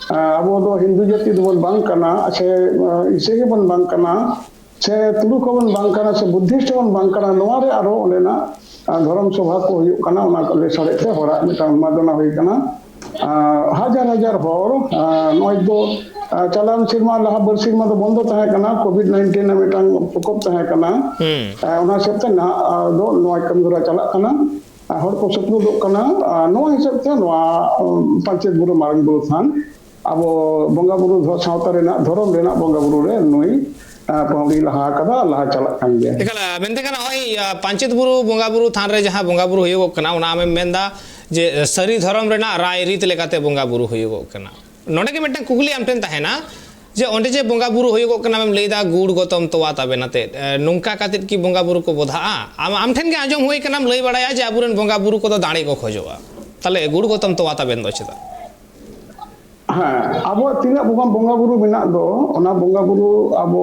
ᱟᱵᱚ ᱫᱚ ᱦᱤᱱᱫᱩ ᱡᱟᱹᱛᱤ ᱫᱚᱵᱚᱱ ᱵᱟᱝ ᱠᱟᱱᱟ, ᱥᱮ ᱤᱥᱟᱹᱭ ᱦᱚᱸᱵᱚᱱ ᱵᱟᱝ ᱠᱟᱱᱟ, ᱥᱮ ᱛᱩᱲᱩᱠ ᱦᱚᱸᱵᱚᱱ ᱵᱟᱝ ᱠᱟᱱᱟ, ᱥᱮ ᱵᱩᱫᱽᱫᱷᱤᱥᱴ ᱦᱚᱸᱵᱚᱱ ᱵᱟᱝ ᱠᱟᱱᱟ। ᱱᱚᱣᱟᱨᱮ ᱟᱨᱚ ᱚᱸᱰᱮᱱᱟᱜ ᱫᱷᱚᱨᱚᱢ ᱥᱚᱵᱷᱟ ᱠᱚ ᱦᱩᱭᱩᱜ ᱠᱟᱱᱟ, ᱚᱱᱟ ᱞᱮᱥᱟᱲᱦᱮᱫ ᱛᱮ ᱦᱚᱲᱟᱜ ᱢᱤᱫᱴᱟᱝ ᱩᱱᱢᱟᱫᱚᱱᱟ ᱦᱩᱭ ᱠᱟᱱᱟ। হাজার হাজার হড় নয় তো চালান সিনেমা লাহা বার সিনেমা তো বন্ধ তাহে কানা কোভিড-19 এর মিটাং প্রকোপ তাহে কানা ওনা হিসাবতে না দো নয় কামি হরা চালাক কানা হড় ko সপ্রুদᱚᱜ কানা নয় হিসাবতে নয়া পাঞ্চেত বুরু মারাং বুরু থান ᱟᱵᱚ ᱵᱚᱸᱜᱟ ᱵᱩᱨᱩ ᱥᱟᱶᱛᱟ ᱨᱮᱱᱟᱜ ᱫᱷᱚᱨᱚᱢ ᱨᱮᱱᱟᱜ ᱵᱚᱸᱜᱟ ᱵᱩᱨᱩ ᱨᱮ ᱱᱩᱭ ᱯᱟᱣᱲᱤ ᱞᱟᱦᱟ ᱠᱟᱫᱟ ᱞᱟᱦᱟ ᱪᱟᱞᱟᱜ ᱠᱟᱱ ᱜᱮᱭᱟ ᱮᱠᱟᱞ ᱢᱮᱱᱛᱮ ᱠᱟᱱᱟ ᱱᱚᱜᱼᱚᱭ ᱯᱟᱧᱪᱮᱛ ᱵᱩᱨᱩ ᱵᱚᱸᱜᱟ ᱵᱩᱨᱩ ᱛᱷᱟᱱ ᱨᱮ ᱡᱟᱦᱟᱸ ᱵᱚᱸᱜᱟ ᱵᱩᱨᱩ ᱦᱩᱭᱩᱜᱚᱜ ᱠᱟᱱᱟ ᱚᱱᱟ ᱟᱢᱮᱢ ᱢᱮᱱᱫᱟ ᱡᱮ ᱥᱟᱹᱨᱤ ᱫᱷᱚᱨᱚᱢ ᱨᱮᱱᱟᱜ ᱨᱟᱭ ᱨᱤᱛ ᱞᱮᱠᱟᱛᱮ ᱵᱚᱸᱜᱟ ᱵᱩᱨᱩ ᱦᱩᱭᱩᱜᱚᱜ ᱠᱟᱱᱟ ᱱᱚᱰᱮ ᱜᱮ ᱢᱤᱫᱴᱟᱝ ᱠᱩᱠᱞᱤ ᱟᱢ ᱴᱷᱮᱱ ᱛᱟᱦᱮᱱᱟ जे ओंडे जे बोंगा बुरु हुयुगोग कना हम लैदा गुड़ गोतम तोवा ताबेनाते नोंका कातित की बोंगा बुरु को बोधाआ आम ठेन के आंजम हुई कना लई बड़ाया जे आबुरेन बोंगा बुरु को दाणे को खोजोआ ताले गुड़ गोतम तोवा ताबेन दो चेदा हाँ आबो तीना बोंगा बुरु मेना दो ओना बोंगा बुरु आबो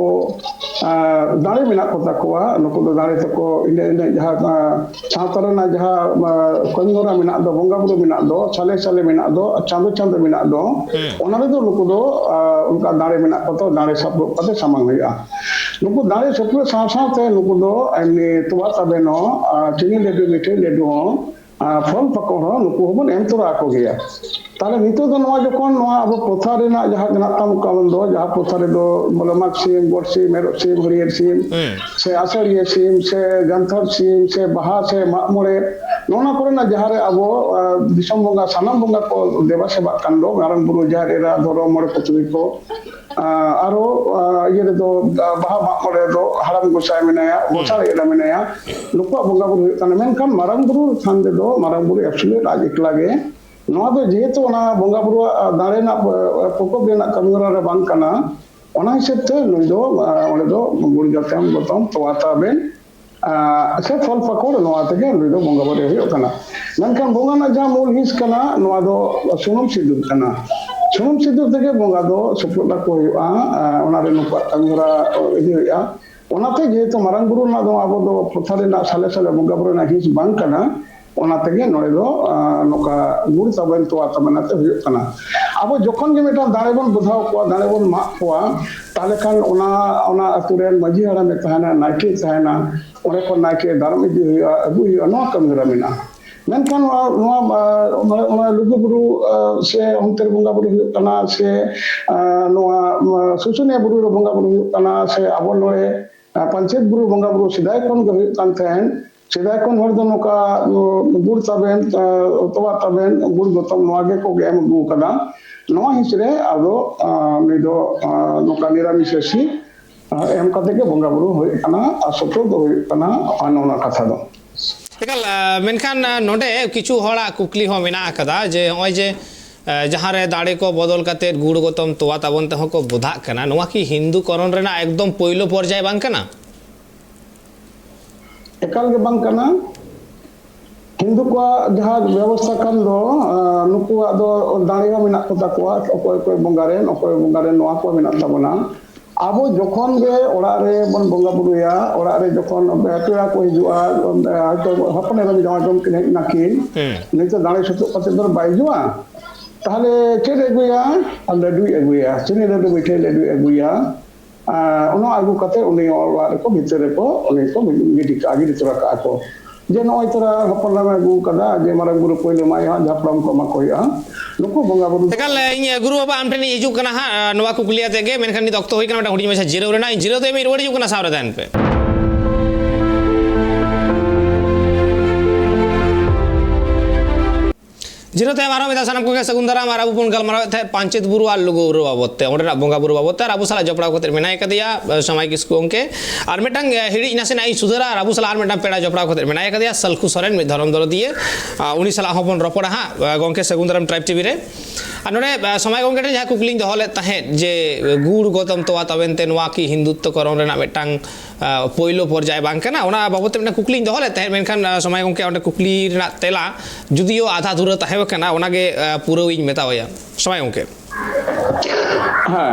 दाणे मेना को ताकोआ नुको दो दाणे तको इने इने जहा सावतारना जहा कन्गोरा मेना दो बोंगा बुरु मेना दो साले साले मेना दो चांदो चांदो मेना दो ओना रे दो नुको दो उनका दाणे मेना को तो दाणे सब पते सामांग हुआ नुको दाणे सब साव सावते नुको दो एमनी तोवा ताबेनो चिनी लेडू मिठे लेडू फल पकड़ नुको हबन एम तोरा को गया ताले नितो दो नवा जखन नवा अब प्रथा रेना जहा गनाताम कामन दो जहा प्रथा रे दो मलमाक सिम बरसी मेरो सिम हरियर सिम से आषाढ़िया सिम से गंथर सिम से बाहा से मागमोरे नोना कोरेना जहा रे अब दिसम बोंगा सानाम बोंगा को देवा सेवा कान दो मारंग बुरु जहा एरा धरो मोरे पुतुरी को आरो ये रे दो बाहा मागमोरे दो हाराम गोसाई मेनाया गोसाई एरा मेनाया नुको बोंगा बुरु ताने मेनखान मारंग बुरु थान दे दो मारंग बुरु एब्सोल्यूट आज एकला गे नवा दो जेहेतु ओना बोंगा बुरु दारे ना प्रकोप रेना कमिरा रे बांग काना ओना हिसाबते नुई दो ओले दो गुड़ जतेम गोतम तोवाता बेन से फल पकड़ नवा तेगे नुई दो बोंगा बुरु हुयो काना मेनखान बोंगा ना जा मूल हिस काना नवा दो सुनुम सिदुर काना सुनुम सिदुर तेगे बोंगा दो सुपुला को हुआ ओना रे नुपा कमिरा इदि हुआ ओनाते जेहेतु मारंग बुरु ना दो आबो दो प्रथा रेना साले साले बोंगा बुरु ना हिस बांग काना ओना तेगे नोरे दो नोका गुड़ ताबेन तो आतमनाते हुयो कना अब जखन जे मेटा दाणे बन बुझाव को दाणे बन मा को ताले खान ओना ओना अतुरेन मजी हड़ा में तहना नाके तहना ओरे को नाके धर्म इदि हुयो अबु हुयो नो कमरा मेना मेनखान ओना लुगु बुरु से हमतेर बोंगा बुरु हुयो कना से नोआ सुसुनिया बुरु बोंगा बुरु हुयो कना से अब नोए पंचायत बुरु बोंगा बुरु सिदाय कोन हुयो कान तहन सेदाय खन हर दो नोका गुड़ ताबेन तोवा ताबेन गुड़ गोतम नोआ गे को एम अगू कदा नोआ हिसरे आदो निदो नोका निरामिषी एम कते के बंगा बुरु होय कना असतो दो होय कना अनोना कथा दो एकाल मेनखान नोडे किछु हड़ा कुकली हो मेना कदा जे होय जे जहाँ रे दाड़े को बदल करते गुड़ गोतम तोवा ताबन ते को बुधा कना नोआ की हिंदू करण रेना एकदम पहिलो पर्याय बांग कना एकाल के बांग कना हिंदू को जहाँ व्यवस्था कान दो नुकु दो दाड़े मेना को ताकुआ अकोय कोय बंगारेन अकोय बंगारेन नोआ को मेना ताबना आबो जखन गे ओड़ा रे बन बंगा बुरुया ओड़ा रे जखन पेड़ा को हिजुआ तो हपने रवि जमा जम के नाकिन नहीं तो दाड़े सतो कते दर बाइजुआ ताहले चेद एगुया लड्डू एगुया चिनी लड्डू मिठे लड्डू एगुया उनो आगु कते उनी ओड़ा रे को भीतर को उनी को गिडी आगी तोरा का को जे नय तोरा हपन ला आगु कदा जे मारा गुरु पहिले माय झापड़म को मकोया नुकु बंगा बुरु एकाल इन गुरु बाबा आम ठेन हिजू कना हा नोआ कुकलिया तेगे मेनखान नित अक्तो होय कना हुडी मेसा जीरो रेना जीरो तो एमे रोड हिजू कना सावरे दान पे जीरो ते मारो मेदा सनम को के सगुंदरा मारा बुन गल मारा थे पांचेत बुरु आ लुगु बुरु बाबते ओडे बंगा बुरु बाबते आबु साला जपड़ा कोते मेनाय कदिया समय किसको अंके आर मेटंग हिड़ी नासे नाई सुधरा आबु साला आर मेटंग पेड़ा जपड़ा कोते मेनाय कदिया सलखु सरेन मि धरम दल दिए उनी साला हपन रपड़ा हा गंके सगुंदरम ट्राइब टीवी रे आ नोडे समय गंके जहा कुकलिंग दहले ताहे जे गुड़ गोतम तोवा तबेनते नोआ की हिंदुत्व करण रेना मेटंग पहिलो पर्याय बांग कना ओना बाबते मेना कुकलिंग दहले ताहे मेनखान समय गंके ओंडे कुकली रेना तेला जुदियो आधा धुरा ताहे कना ओनागे पूरा इन मेतावया समय गंके हाँ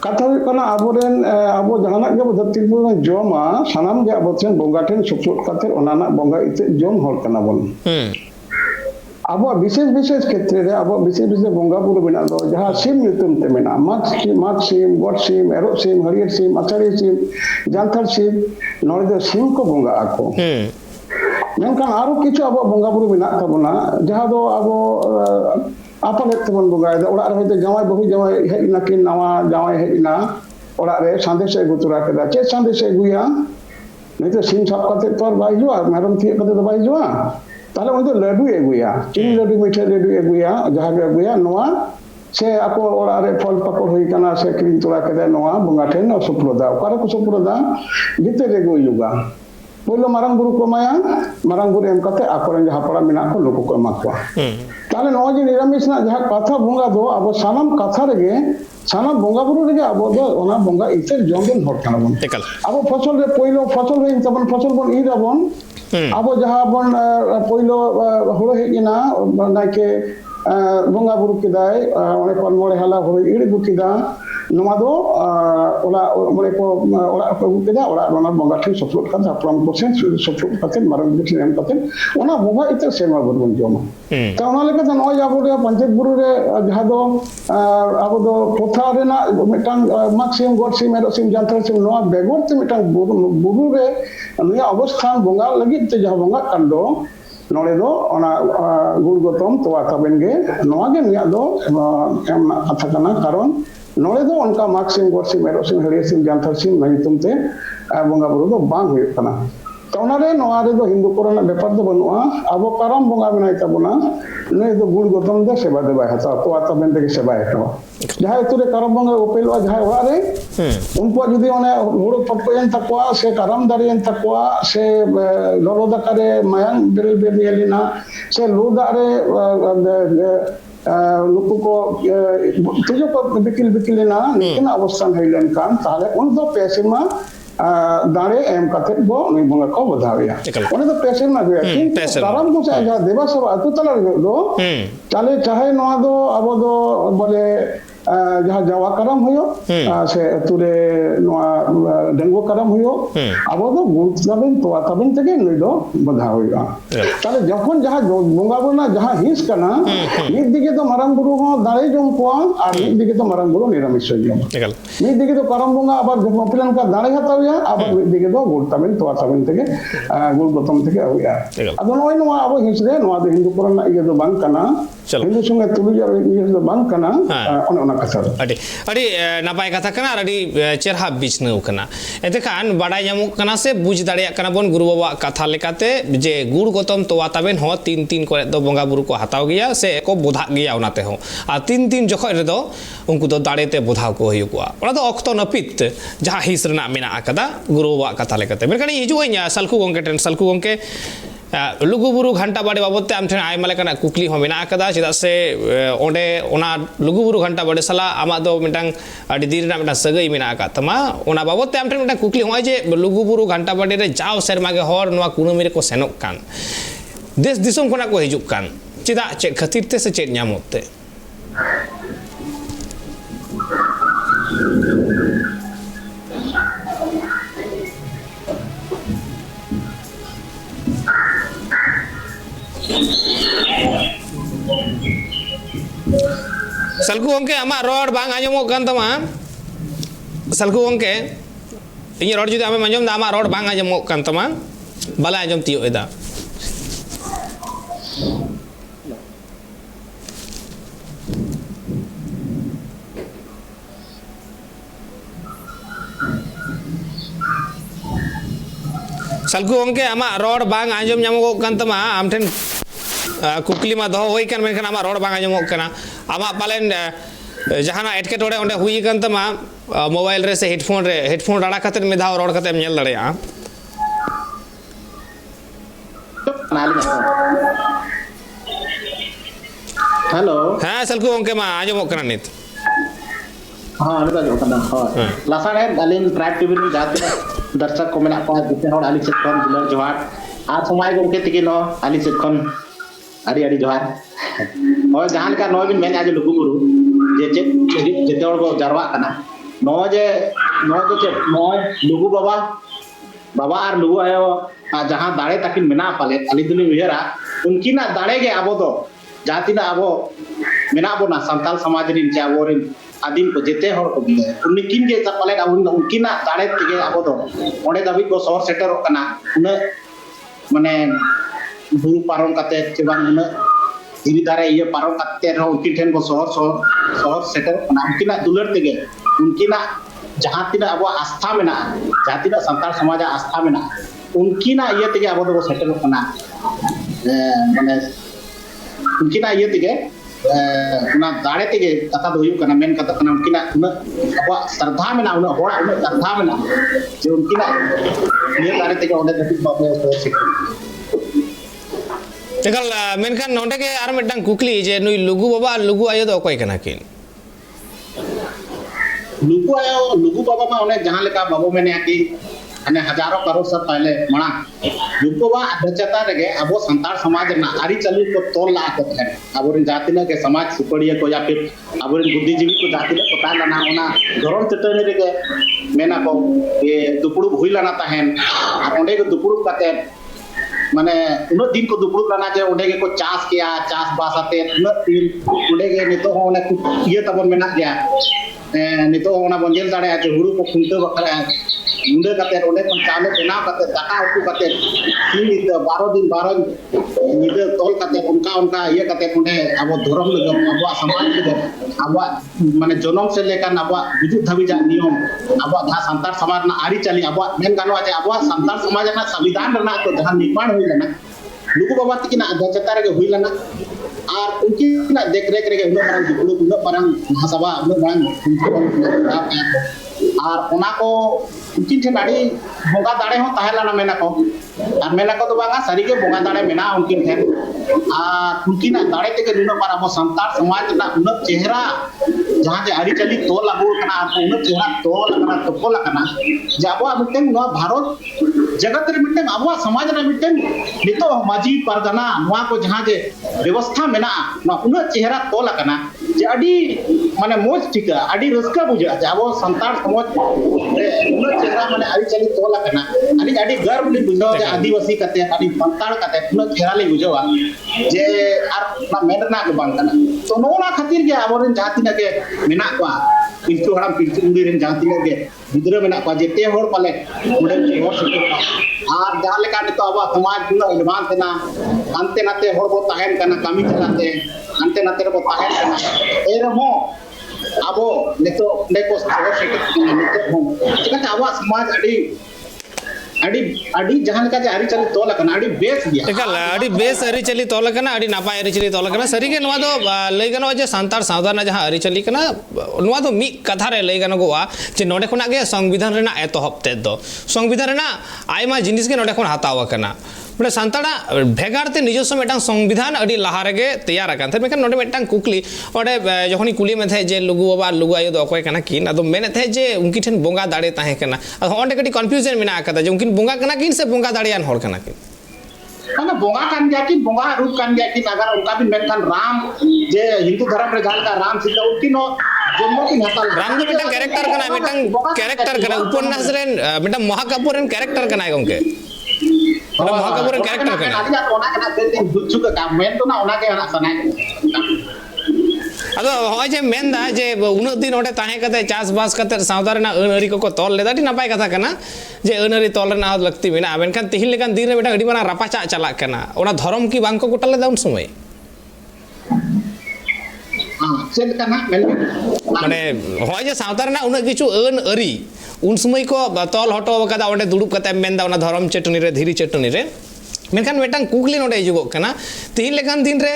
कथा कना आबोरेन आबो जहाना के धरती पर जोमा सनाम के आबोचन बंगा ठेन सुपुट कते ओनाना बंगा इते जोम हर कना बोन अब विशेष विशेष क्षेत्र रे अब विशेष विशेष बंगा बुरु बिना दो जहां सिम ᱧᱩᱛᱩᱢ ते मेना माग सिम गॉड सिम एरो सिम हरियर सिम अचारी सिम जानथर सिम नोरे दो सिम को बंगा आको मेनखान आरो किछु अब बंगा बुरु बिना ताबना जहां दो अब आपन तमन बंगा दो ओड़ा रे जमाय बहु जमाय हे नाकिन नवा जमाय हे ना ओड़ा रे संदेश गुतुरा केदा चे संदेश गुया नहीं तो सिम सब कते तोर बाइजुआ मेरम थी कते तो बाइजुआ ताले उन लड्डू एगुया चिनी लड्डू मिठे लड्डू एगुया जहां के एगुया नोआ से ako ओड़ा रे फल पकड़ होई कना से क्रीम तोरा के नोआ बंगा ठेन सुप्रदा ओकारे को सुप्रदा गिते रे गोयुगा पहिलो मारंग गुरु को माया मारंग गुरु एम कते आकोरेन हापड़ा मिना को लोको को माकवा ताले नोआ जे निरामिष ना जहां कथा बंगा दो अब सानाम कथा रेगे सानाम बंगा बुरु रेगे अब दो ओना बंगा इते जोंदन हर कना बन अब फसल रे पहिलो फसल होई तबन फसल बन इ रबन अब जहां बन पहिलो होरो हेगिना नाके बंगा बुरु किदाय ओने पर मोरे हाला होरो इड़ गुकिदा नोमा दो ओला मोरे को ओला को गुकिदा ओला रोना बंगा ठे सपोर्ट का प्रॉम परसेंट सपोर्ट कते मारन बिट एम कते ओना बंगा इते सेमा बरबन जोमा त ओना लेके त नय जाबो रे पंचायत बुरु रे जहां दो अब दो पोथा रेना मिटांग मैक्सिमम गॉड सिम एरो सिम जानतर सिम नोआ बेगोर ते मिटांग बुरु रे नया अवस्थान बंगा लगी ते जहां बंगा कांडो नोड़े दो ओना गुड़ गोतम तोवा ताबेन गे नोआ गे निया दो एम कथा कना कारण नोड़े दो उनका मैक्सिमम गॉड सिम एरो सिम हरियर सिम जानतर सिम नहितुम ते बंगा बुरु दो बांग हुई कना तोनारे नोआ रे दो हिंदू कोरोना व्यापार दो बनुआ अब करम बंगा बनाई ताबना नय दो गुड़ गोतम दे सेवा दे बाय हता तोवा ताबेन दे सेवा हता जहां तुरे करम बंगा उपेलवा जहां ओड़ा रे उनको जुदी ओने हुड़ो पटोयन तकवा से करम दारियन तकवा से लोलो दकारे मायंग बेल बेबियलिना से लुदारे लुकु को तुजो को बिकिल-बिकिलिना निकिन अवस्थान हइलन कान ताले उन दो पेसिमा दाड़े एम कते बो नई बंगा को बधाविया ओने तो पेशर ना हुआ कि करम को से जा देवा सब अतु तला दो चाले चाहे नोआ दो अब दो बोले जहां जावा करम हुयो से तुरे नोआ डेंगो करम हुयो अब दो गुड़ तबेन तो तबेन तके नई दो बधा हुयो ताले जखन जहां बंगा बुना जहां हिस कना मिद दिगे तो मारंग बुरु हो दाड़े जम को और मिद दिगे तो मारंग बुरु निरामिष जम मिद दिगे तो करम बंगा आबार जमपिलन का दाड़े हताविया आबार मिद दिगे तो गुड़ तबेन तो तबेन तके गुड़ गतम तके हुया अब नोय नोआ अब हिस रे नोआ दो हिंदू कोरना इगे दो बांग कना चलो हिंदू संगे तुलुजा ये बांग कना हाँ। ओना कथा अड़ी अड़ी नापाय कथा कना अड़ी चेरहा बिछनौ कना एतेखान बाडाय ᱧᱟᱢᱚᱜ कना से बुझ दाड़िया कना बोन गुरु बाबा कथा लेकाते जे गुड़ गौतम तोवा ताबेन हो 3 करे दो बंगा बुरु को हताव गया से को बोधा गया उनाते हो आ 3 जखय रे दो उनको दो दाड़ेते बोधाव को हुयुआ ओना दो अक्तो नपित जहां हिस रना मेना आकदा गुरु बाबा कथा लेकाते मेरकानी हिजुआ सलकु गंके टेन सलकु गंके लुगुबुरु घंटा बाड़ी बाबते आम ठेन आयमा लेकाना कुकली हो मेना आकदा चेदा से ओंडे ओना लुगुबुरु घंटा बाड़ी सला आमा दो मिटांग अडी दिन ना मिटा सगई मेना आका तमा ओना बाबते आम ठेन मिटा कुकली होय जे लुगुबुरु घंटा बाड़ी रे जाव सेरमा गे हर नवा कुनमी रे को सेनोक कान देश दिसोम कोना को हिजुक कान चेदा चेद खातिर ते से चेद ᱧᱟᱢᱚᱜ ते सलकु गंके आमा रोड बांग आंजमोग कान तमा सलकु गंके इᱧ रोड जुदी आमे आंजम दा आमा रोड बांग आंजमोग कान तमा बाला आंजम तियो एदा सलकु गंके आमा रोड बांग आंजम ᱧᱟᱢᱚᱜ कान तमा आम ठेन कुकली मा दो होई कान मेनखान आमा रोड बांग आंजमोग काना आमा पालेन जहाना एटकेटोड़े ओंडे हुई कान तमा मोबाइल रे से हेडफोन राड़ा खातिर मिधाव रोड खातिर नेल दाड़ेया हेलो हाँ सलकु गंके मा आंजमोग काना नित हाँ अनुदा जो करना हाँ लासान है अलिन ट्राइब टीवी में जाते दर्शक को मेना को जितने और अली से कौन दिलर जोहार आज समय को के तिकी नो अली से कौन अड़ी जोहार और जहां का नो बिन मेन आज लुगु गुरु जे जेते और को जरवा कना नो जे लुगु बाबा और लुगु आयो जहां दाड़े तकिन मेना पाले अली दुली उहेरा उनकी ना दाड़े के आबो दो जाति ना आबो मेना बोना संताल समाज रिन चे आबो रिन आदिम को जेते हर को उनकिन के पाले उनकिन ना दाड़े तिगे आबो दो ओंडे दाबी को शहर सेटर कना उना माने बुरु पारम काते चेबान उना धीरे दारे ये पारम काते रो उनकिन ठेन को शहर सेटर कना उनकिन दुलर तिगे उनकिन जहां तिना आबो आस्था मेना जहां तिना संताल समाज आस्था मेना उनकिन ये तिगे आबो दो सेटर कना माने उनकिन ये तिगे उना दाड़े तिगे कथा दो हुयु कना मेन कथा कना उनकिन उना आबो श्रद्धा मेना उना होड़ा उना श्रद्धा मेना जे उनकिन ये दाड़े तिगे ओंडे दति बाबे एकल मेनखान नोंडे के आर मिटांग कुकली जे नुई लुगु बाबा लुगु आयो दो कोई कना किन लुगु बाबा मा ओने जहां लेका बाबो मेने कि अने हजारों करोड़ से पहले मणा लुगु बाबा अध्यक्षता रेगे अबो संताल समाज ना आरी चलू को तोल ला को है अबोरिन जातिना के समाज सुपड़िया को या फिर अबोरिन बुद्धिजीवी को जातिना पता लाना ओना धरम चटनी रेगे मेना को ये दुपुड़ु हुई लाना ताहेन ओंडे को दुपुड़ु काते माने उन दिन को दुपुड़ु लाना जे ओंडे के को चास किया चास बासाते उन दिन ओंडे के नितो ओने ये तबन मेना गया नितो ओना बंजेल दाड़े आज हुरु को खुंते बखरा मुंडे काते ओंडे को चाले बना काते दाका उकु काते 12 दिन 12 निदे तोल काते उनका ये काते ओंडे अब धर्म लगे अब समाज लगे अब माने जन्म से लेकर अब गुजुक धाबी जा नियम अब जहां संताल समाज ना आरी चली अब मेन गानो आज अब संताल समाज ना संविधान ना तो जहां निर्माण हुई लेना लुगु बाबा तकिना अध्यक्षता रे हुई लेना और उनकी ना देख रेख रे उन मारन दुपुड़ु उन मारन महासभा उन मारन और ओना को उनकी ठेनाड़ी बोंगा दाड़े हो ताहेलाना मेना को और मेना को तो बांगा सारी के बोंगा दाड़े मेना उनकी ठे और उनकी ना दाड़े ते के नुना पर अब संताल समाज ना उन चेहरा जहां जे आरी चली तो लागू कना उन चेहरा तो लगना तो लगना जाबो मिटन नो भारत जगत रे मिटन अब समाज रे मिटन नितो माजी परगना नवा को जहां जे व्यवस्था मेना ना उन चेहरा तो लगना जे अडी माने मोज ठीक अडी रस्का बुझा जाबो संताल समाज उन चेहरा माने आरी चली तो लगना अडी अडी गर्व ले बुझो जे आदिवासी कते अडी संताल कते उन चेहरा ले बुझवा जे आर ना मेडना के बांग कना तो नोना खातिर के आबोरन जातिना के मेना को पिलचु हराम पिलचु उंडी रेन जातिना के गिदरा मेना को जेते होर पाले उडे होर सके आर जहां लेका नितो अब समाज पुरा एडवांस ना अंते नाते होर बो ताहेन कना कामी चलाते hante nate rebo tahen kana eremo abo nito neko sohor seket nito hom chikate abo samaj adi jahan leka je ari chali tol kana adi bes dia ekal adi bes ari chali tol kana adi napai ari chali tol kana sari ge noa do lei gano je santar sawda na jaha ari chali kana noa do mi katha re lei gano goa je node khona ge संविधान rena etohop te do संविधान rena aima jinis ge node khon hatawa kana बड़े सांताड़ा भेगारते निजस्व मेटांग संविधान अड़ी लहा रेगे तैयार आकान थे मेकन नोडे मेटांग कुकली ओडे जखनी कुली में थे जे लुगु बाबा लुगु आयो दो अकोय कना किन अदो मेने थे जे उनकी ठेन बोंगा दाड़े ताहे कना अदो ओंडे कटी कंफ्यूजन मेना आकादा जे उनकिन बोंगा कना किन से बोंगा दाड़ियान होर कना किन karena bonga kan dia ki bonga रूप kan dia ki agar उनका भी मेनkan राम जे हिंदू धर्म रे जाल का राम सीता उठिनो जन्म की हताल राम दो मेटांग कैरेक्टर कना मेटांग कैरेक्टर कना उपन्यास रेन मेटांग महाकाव्य रेन कैरेक्टर कना गंके मेटांग महाकाव्य रेन कैरेक्टर कना आदि ओना कना ते दुच्छु का मेन तो ना ओना के हना सनाय अदो होय जे मेन दा जे उन दिन ओडे ताहे कते चास बास कते सावदा रेना अनअरी को तोल लेदा टी नपाय कथा कना जे अनअरी तोल रेना लगती मेना मेनखान तिहिन लेकान दिन रे बेटा अडी माना रापाचा चला कना ओना धर्म की बांग को गोटा लेदा उन समय चेल कना माने होय जे सावदा रेना उन किछु अनअरी उन समय को तोल हटो कदा ओडे दुडुप कते मेनदा ओना धर्म चटनी रे धीरी चटनी रे मेनखान मेटांग कुकली नोडे हिजुगो कना तिहिन लेकान दिन रे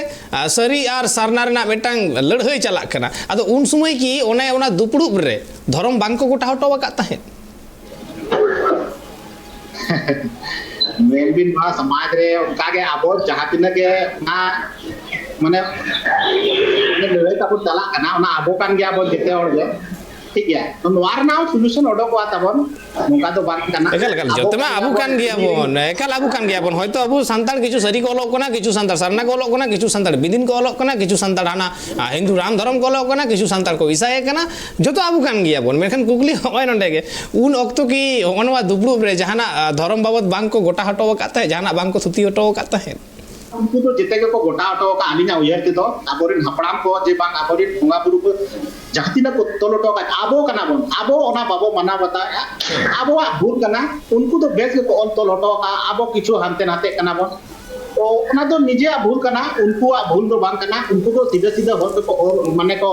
सरी आर सरना रेना मेटांग लड़हई चला कना अदो उन समय की ओने ओना दुपड़ुब रे धर्म बांग को गोटा हटो वका ताहे मेलबिन बा समाज रे उनका के आबो जहां तिना के ना माने लड़ाई का चला कना ओना आबो कान गया बो जेते और जे ठीक है तो नवार नाउ सॉल्यूशन ओडो को आताबन नुका तो बात कना एकल जते मा आबु कान गया बोन एकल आबु कान गया बोन होयतो आबु संताल किछु सरी को ओलोक कना किछु संताल सरना को ओलोक कना किछु संताल बिदिन को ओलोक कना किछु संताल हाना हिंदू राम धर्म को ओलोक कना किछु संताल को ईसाई कना जतो आबु कान गया बोन मेखन कुकली होय नंडे के उन ऑक्तो की ओनवा दुबड़ू रे जहाना धर्म बाबत बांग को गोटा हटो काता है जहाना बांग को थुती हटो काता है उनको तो जिते के को गोटा हटो का आलिना उयर के तो आबोरिन हपड़ाम को जे बांग आबोरिन भंगा बुरु को जहातिना को तोलोटो का आबो कना बोन आबो ओना बाबो मना बताया आबो भूल कना उनको तो बेस को ऑन तोलोटो का आबो किछु हनते नाते कना बोन तो ओना तो निजे भूल कना उनको भूल दो बांग कना उनको तो सीधा सीधा होर को और माने को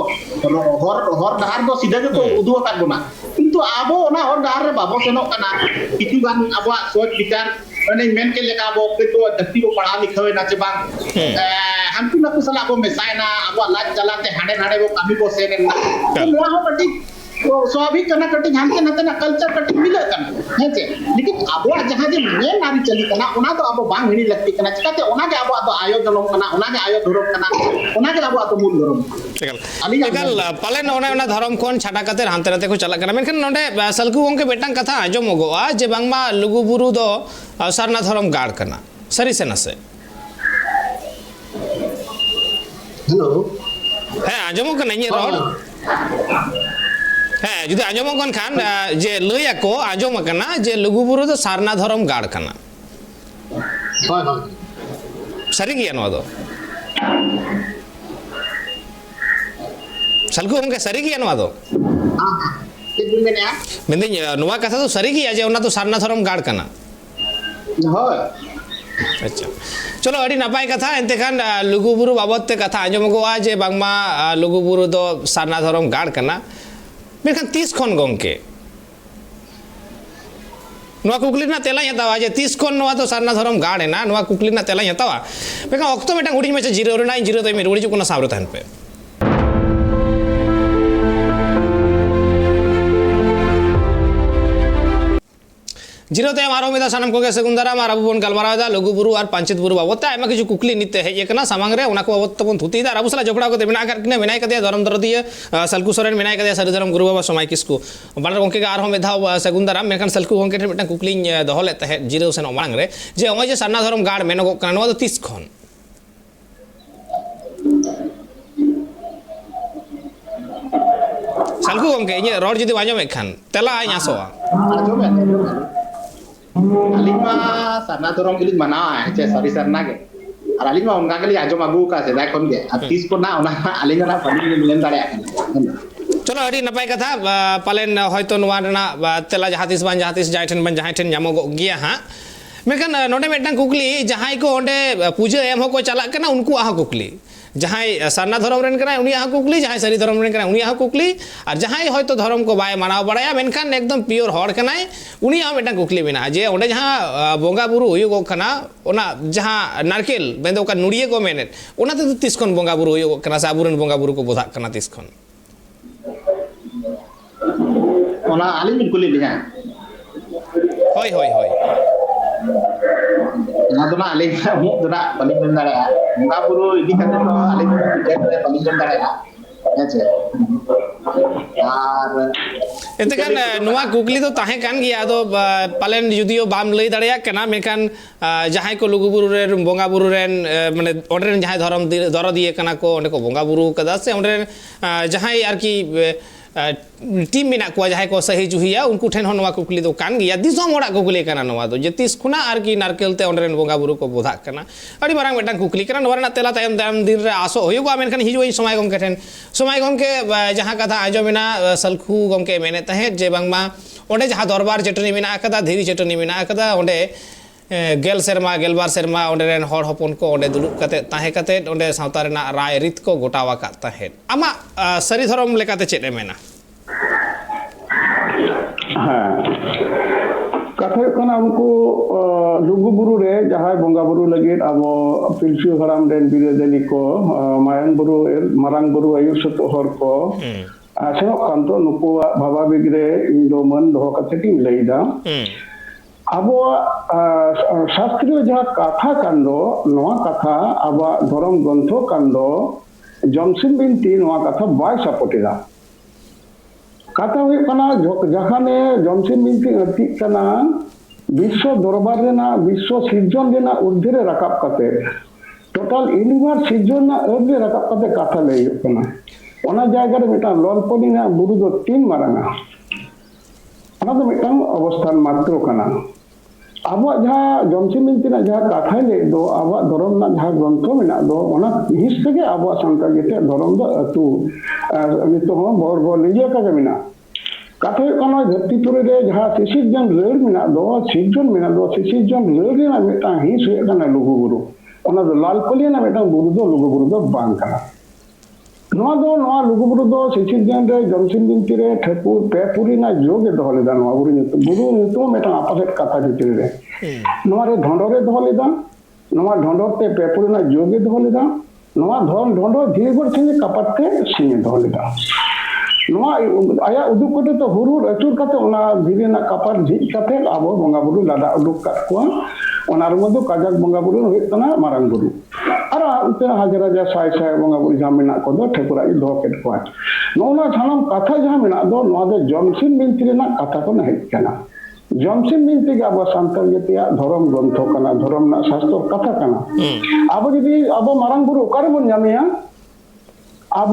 होर डहार दो सीधा को उदुआ का बोना किंतु आबो ओना होर डहार रे बाबो सेनो कना किछु गान आबो सोच विचार अने मेन के लेका आबो के तो दत्ती को पढ़ा लिखा हुए नाचे बांग हम ना कुछ सला को मिसाइना आबो लाज चलाते हाडे नाडे वो कभी को सेने तो नोआ हो कटी तो स्वाभाविक कना कटी जानते नते ना कल्चर कटी मिले कना हेचे लेकिन आबो जहां जे मेन नारी चली कना ओना तो आबो बांग हिनी लगती कना चिकाते ओना के आबो तो आयो दलम कना ओना के आयो धरम कना ओना के आबो तो मूल धरम एकल पाले ओना ओना धर्म कोन छाटा कते हानते नाते को चला कना मेनखान नोडे सलकु गोंके बेटांग कथा आजो मगोआ जे बांगमा लुगु बुरु दो सरना धर्म गाड़ कना सरी से नसे हेलो है आजमो कना नी रोड है जुदी आजमो कोन खान जे लइया को आजम कना जे लुगु बुरु दो सरना धर्म गाड़ कना हां हां सरी गिया नो दो सलकु गोंके सरी गिया नो दो हां किद मेने मेंदिन नोवा कथा तो सरी गिया जे ओना तो सरना धर्म गाड़ कना हां अच्छा चलो अड़ी नपाय कथा एनते खान लुगु बुरु बाबत ते कथा आजम गोआ जे बांगमा लुगु बुरु दो सरना धर्म गाड़ कना मेखान 30 खन गंके नोआ कुकली ना तेला हतावा जे 30 खन नोआ तो सरना धर्म गाड़ ना नोआ कुकली ना तेला हतावा मेखा ऑक्तो मेटा हुडी में जीरो रे 9 जीरो तो मी रुडी जुकुना सावरो तहन पे जीरो ते मारो मेदा सानम कोगे सेगुंदारा मार अबु बोन गलमारा लघु बुरु और पांचित बुरु बाबत आयमा किछु कुकली निते हेज एकना सामांग रे उना को बाबत तबन थुती दा रबुसला जपड़ा को मेना करने मेनाय कदे धर्म दरदिय सलकु सोरेन मेनाय कदे सर धर्म गुरु बाबा समय किसको बानर गोंके का आर हम मेधा सेगुंदारा मेखन सलकु गोंके रे मेटा कुकली दहले तहे जीरो सेन मांग रे जे ओय जे सरना धर्म गाड़ मेनो कना नो 30 खन सलकु गोंके इन रोड जदी वाजो मेखन तेला आय आसोआ अलिमा सरना धर्म के लिए मना है चे सॉरी सरना के और अलिमा उनका के लिए आजो मागू का से दाय कोन के अब 30 को ना ओना अलिमा ना पड़ी मिलन दाड़े चलो अड़ी नपाय कथा पालेन हयतो नोआ रेना तेला जहातिस बान जहातिस जायठन बन जहायठन ᱧᱟᱢᱚᱜ गिया हां मेखन नोडे मेटन कुकली जहाय को ओंडे पूजा एम हो को चला कना उनको आह कुकली जहां सारना धर्म रेन कना उनिया कुकली जहां सरी धर्म रेन कना उनिया कुकली और जहां हयतो धर्म को बाय मानाव बड़ाया मेनखान एकदम प्योर हड़ कनाय उनिया मेटा कुकली मेना जे ओंडे जहां बोंगा बुरु हुयुगो कना ओना जहां नारकेल बेंदो का नुड़िए को मेने ओना ते तिस खन बोंगा बुरु हुयुगो कना से आबुरेन बोंगा बुरु को बोधा कना तिस खन ओना आली बिल्कुल ही बिना होय होय होय ना तो ना आली मु तो ना बलि बंदारा बोंगा बुरु इदी कते तो आली जेट रे बलि बंदारा हेचे यार एतकान नुआ कुकली तो ताहे कान गिया तो पालेन जुदियो बाम लई दाड़िया कना मेकान जहां को लुगु बुरु रे बोंगा बुरु रेन माने ओडरेन जहां धर्म दर दिए कना को ओंडे को बोंगा बुरु कदा से ओंडे जहां आरकी टीम में को जहां को सही जुहिया उनको ठेन हो नवा कुकली तो कान गिया दिसोम होड़ा कुकली कना नवा तो जे तिस खुना आरकी नारकेल ते ओंडरेन बोंगा बुरु को बोधा कना अड़ी मारांग मेटांग कुकली कना नवरना तेला तायम तायम दिन रे आसो होयुगा मेनखान हिजुई समय गमके ठेन समय गमके जहां कथा आजोमिना सलखु गमके मेने तहे जे बांगमा ओंडे जहां दरबार चटनी मेना कदा धीरी चटनी मेना कदा ओंडे गेल सेरमा गेलबार सेरमा ओंडे रेन हर हपन को ओंडे दुलुप कते ताहे कते ओंडे सावता रेना राय रीत को गोटावा का ताहे आमा सरी धर्म लेकाते चेत मेना हाँ कथा कना उनको लुगु बुरु रे जहां बोंगा बुरु लगे अब पिलचु हराम रेन बिरादनी को मायन बुरु मारांग बुरु आयु सतो हर को सेनो कांतो नुको बाबा बिगरे इंदो मन दो कते की लैदा अब शास्त्रीय जहां कथा कांदो नवा कथा अब धर्म ग्रंथ कांदो जमसिन बिनती नवा कथा बाय सपोर्टेदा कथा हुई कना जहाने जमसिन बिनती अति कना विश्व दरबार रेना विश्व सिर्जन रेना ऊर्ध्वे रकाब कते टोटल यूनिवर्स सिर्जन ना ऊर्ध्वे रकाब कते कथा लई कना ओना जायगा रे मेटा ललपनी ना बुरु दो तीन मारांगा ओना तो मेटा अवस्थान मात्र कना अब जहां जमसिन बिनती ना जहां कथा ले दो अब धर्म ना जहां ग्रंथ मेना दो ओना हिस के अब संतान जेते धर्म दो अतु नितो हो बोर बोर निजे का मेना कथा कना धरती पुरे रे जहां सिसिजन रेड मेना दो सिजन मेना दो सिसिजन रेड ना मेटा हिस हुए कना लुगु गुरु ओना दो लाल पलिया ना मेटा बुरु दो लुगु गुरु दो बांग कना नवा दो नवा लुगु बुरु दो सिसिजन रे जमसिन बिनती रे ठेपु पेपुरी ना जोगे दहले दा नवा बुरु नितो मेटा आपसेट कथा भितर रे नवा रे ढंडो रे दहले दा नवा ढंडो ते पेपुरी ना जोगे दहले दा नवा धन ढंडो धीरे बर सिंगे कपटते सिंगे दहले दा नवा आया उदुक कोते तो हुरु अचुर कते ओना धीरे ना कपट झिज कते आबो बोंगा बुरु लादा उदुक काट को ओनार मधु काजक बोंगा बुरु होय तना मारांग बुरु आर उते हजार हजार साय साय बोंगा बुरु जहां मेना को दो ठेकुरा दो केट को नोना थानम कथा जहां मेना दो नवा दो जमसिन बिनती रेना कथा को नहीं कना जमसिन बिनती के अब संतान जेतिया धर्म ग्रंथ कना धर्म ना शास्त्र कथा कना अब यदि अब मारांग बुरु ओकारे बन जामिया अब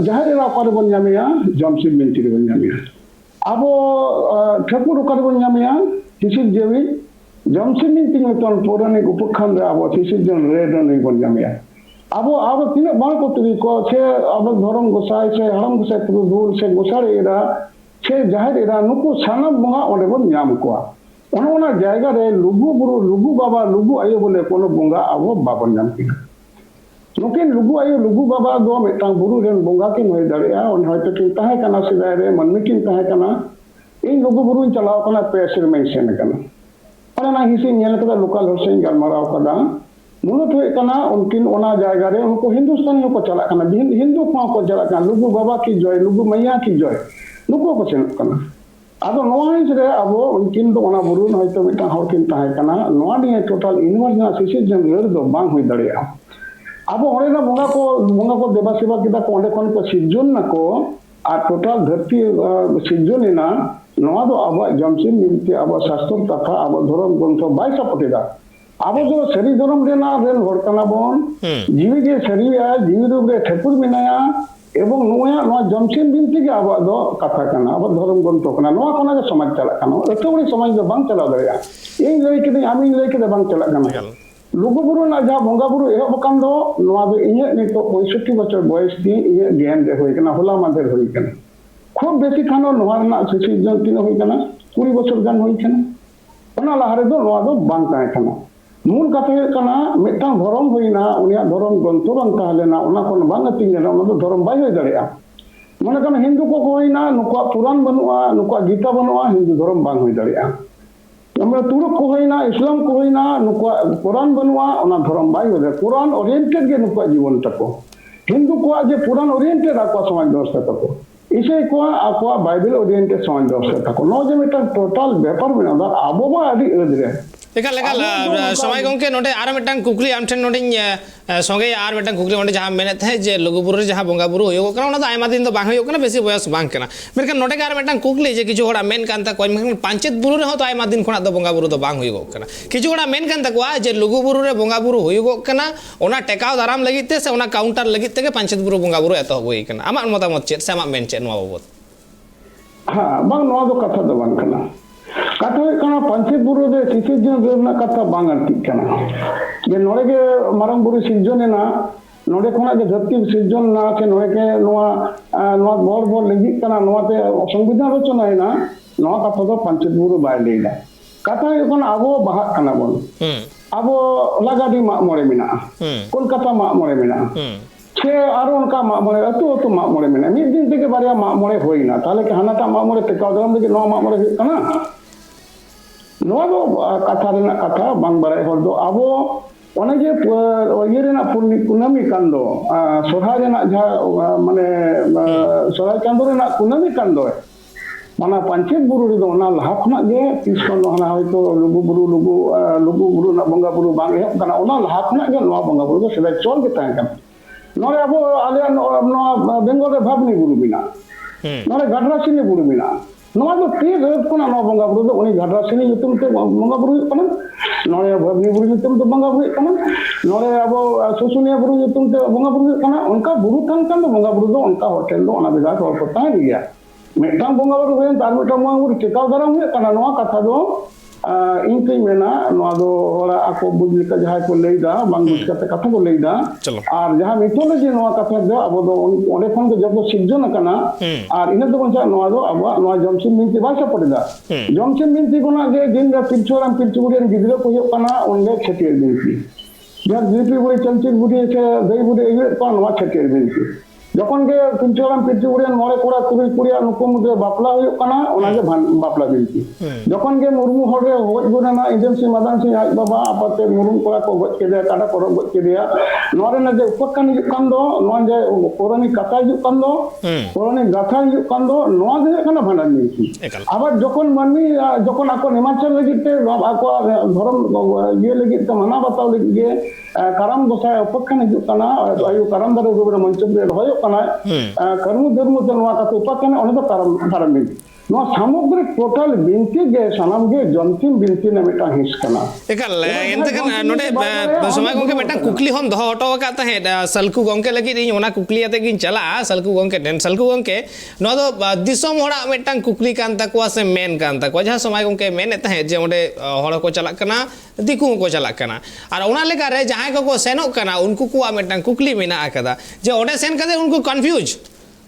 जहां रे ओकारे बन जामिया जमसिन बिनती रे बन जामिया अब ठेकुर ओकारे बन जामिया किसी जेवी जमसिन बिनती नतन पौराणिक उपखंड रे अब सिसिजन रेड नहीं बन जामिया अब तीन बार को तुरी को छे अब धर्म गोसाई से हरम गोसाई पुरुधुल से गोसारे एरा छे जाहिर एरा नुकु सानम बंगा ओंडे बन नाम कोआ ओना जायगा रे लुगु बुरु लुगु बाबा लुगु आयो बोले कोनो बंगा अब बाबन नाम की नुकिन लुगु आयो लुगु बाबा दो मेटा बुरु रेन बंगा के नय दाड़िया ओन होयतो कि ताहे कना सिदाय रे मनमी किन ताहे कना इन लुगु बुरु चलाव कना पेसर में सेन कना ओना हिसी नेल कदा लोकल हरसेन गलमाराव कदा मुलत होय कना उनकिन ओना जायगा रे उनको हिंदुस्तानी को चला कना हिंदू को चला कना लुगु बाबा की जय लुगु मैया की जय लुगु को सेन कना आदो नोआ हिस रे अब उनकिन दो ओना बुरु होयतो मिटा हर किन ताहे कना नोआ निये टोटल यूनिवर्स ना सिसिजन रेड दो बांग होय दाड़िया अब ओरे ना बोंगा को देवा सेवा किदा को ओंडे कोन को सिजन ना को आ टोटल धरती सिजन ना नवा दो अब जमसिन बिनती अब शास्त्र तथा अब धर्म ग्रंथ बाय सपोर्टेदा अब जो सरी धर्म रेना रेन हर कना बोन जीवी के सरीया जीवी रूप रे ठेकुर मिनाया एवं नोया नवा जमसिन बिनती के अब दो कथा कना अब धर्म ग्रंथ कना नवा कोना के समाज चला कना एतो बड़ी समाज दो बांग चला दरिया इन लई के आमी लई के बांग चला कना लुगु बुरु ना जा बोंगा बुरु एहो बकान दो नवा दो इने नितो 65 बछर बयस दी इने ज्ञान रे होय कना होला मादर होय कना खूब बेसी खानो नवा ना सिसिजन तीन होय कना 20 बछर गान होय कना ओना लहारे दो नवा दो बांग ताय कना मूल कथा हुयुग कना मिदटांग धर्म हुइना उनिया धर्म ग्रंथ बांग ताहेलेना ओना कोन बांग अतिंगेना ओना दो धर्म बाय होय दाड़ेया मने कन हिंदू को होइना नुकुआ पुराण बनुआ नुकुआ गीता बनुआ हिंदू धर्म बांग होय दाड़ेया हमरा तुरुक को होइना इस्लाम को होइना नुकुआ पुराण बनुआ ओना धर्म बाय होय पुराण ओरिएंटेड गे नुकुआ जीवन तको हिंदू को जे पुराण ओरिएंटेड आको समाज व्यवस्था तको इसे को आको बाइबल ओरिएंटेड समाज व्यवस्था तको नो जे मिटा टोटल व्यापार मेना आबो बा आदि अदरे एकाल एकाल समय गंके नोडे आर मिटांग कुकली आम ठेन नोडिन संगे आर मिटांग कुकली नोडे जहां मेनेत है जे लुगुबुरु जहां बोंगा बुरु होयो कना ओना आयमा दिन दो बांग होयो कना बेसी बयस बांग कना मेरका नोडे आर मिटांग कुकली जे किछु होड़ा मेन कांता कोइ मेन पांचेत बुरु रे हो तो आयमा दिन खोना दो बोंगा बुरु दो बांग होयो कना किछु होड़ा मेन कांता कोआ जे लुगुबुरु रे बोंगा बुरु होयो कना ओना टेकाव दाराम लगिते से ओना काउंटर लगित तेगे पांचेत बुरु बोंगा बुरु एतो होई कना आमा मतामत चेत से आमा मेन चेत नवा बाबत हां बांग नवा दो कथा दो बांग कना कथा कना पांचेत बुरु दे सिसिजन रेना कथा बांग आंटी कना जे नोडे के मारंग बुरु सिजनेना नोडे खोना जे धरती सिजन ना के नोडे के नवा बोर बोर लगी कना नवा ते संविधान रचना है ना नवा कथा दो पांचेत बुरु बाय लेगा कथा कोन आबो बाहा कना बोन आबो लगाडी मा मोरे मिना कोलकाता मा मोरे मिना छे आरो उनका मा मोरे अतो मा मोरे मिना मिद दिन तेगे बारिया मा मोरे होइना ताले के हानाटा मा मोरे टेकाव दरम दे नवा मा मोरे कना नवा दो कथा रेना कथा बांग बाराय हर दो आबो ओने जे ये रेना कुनामी कांदो सोहाय रेना जहा माने सोहाय चांदो रेना कुनामी कांदो माना पांचेत बुरु रे दो ना लाहा खना जे तीस कोन हना होयतो लुगु बुरु ना बंगा बुरु बांग हे कना ओना लाहा खना जे नवा बंगा बुरु दो सेदा चोल के ताय कना नोरे आबो आले नवा बेंगल रे भाबनी बुरु बिना नोरे गाडरासिनी बुरु बिना नवा दो ते गत कोना नवा बंगा बुरु दो उनी गाडरासिनी युतुम ते बंगा बुरु कना नोरे भाबनी बुरु युतुम ते बंगा बुरु कना नोरे आबो सुसुनिया बुरु युतुम ते बंगा बुरु कना उनका बुरु थान कान दो बंगा बुरु दो उनका होटल दो ओना बेदा को ताय गया मिटांग बंगा बुरु बेन तार मिटांग बंगा बुरु टेकाव दाराम हुए कना नवा कथा दो इनके मेना नवा दो होरा आको बुझ का जहां को लेदा बांग बुझ का कथा को लेदा और जहां मिथोलॉजी नवा कथा दो अब दो ओडे फोन को जब सिजन कना और इने दो बंचा नवा दो अब नवा जमसिन मिनती भाषा पड़ेदा जमसिन मिनती कोना जे दिन रा पिलचोराम पिलचुगुरियन गिदरा को हो कना ओंडे छटियर मिनती जब जीपी बुढ़ी चलचित बुढ़ी से दई बुढ़ी ये तो नवा छटियर मिनती जखन के पिलचोराम पिलचुगुरियन मोरे कोड़ा तुरी कुड़िया नुको मुदे बापला हो कना ओना जे बापला मिनती जखन के मुर्मू हरे होज गुना इंजन सिंह मदन सिंह आज बाबा आपते मुरुम कोड़ा को गज के दे काटा कोरो गज के दिया नोरे ने जे उपकन हिजु कान दो नो जे पुरानी कथा हिजु कान दो पुरानी गाथा हिजु कान दो नो जे कना भांडन मिनती आबार जखन मानमी जखन आको निमाचल लगिते आको धर्म ये लगिते मना बताव लगिगे करम गोसाय उपकन हिजु काना आयु करम दरे गोबर मंचम रे होय कना कर्म धर्म जनवा का उपकन ओने तो करम मिनती नो सामग्रिक टोटल बिनती गे सनम गे जंतिम बिनती ने मेटा हिस कना एकाल एनते कन नोडे समय गंके मेटा कुकली हम दहो हटो का तहे सलकु गंके लगी इन ओना कुकली आते गिन चला सलकु गंके देन सलकु गंके नो दो दिसोम होड़ा मेटा कुकली कान तकवा से मेन कान तकवा जहां समय गंके मेन तहे जे ओडे होड़ को चला कना दिकु को चला कना और ओना लेका रे जहां को सेनो कना उनको को मेटा कुकली मेना आकदा जे ओडे सेन कदे उनको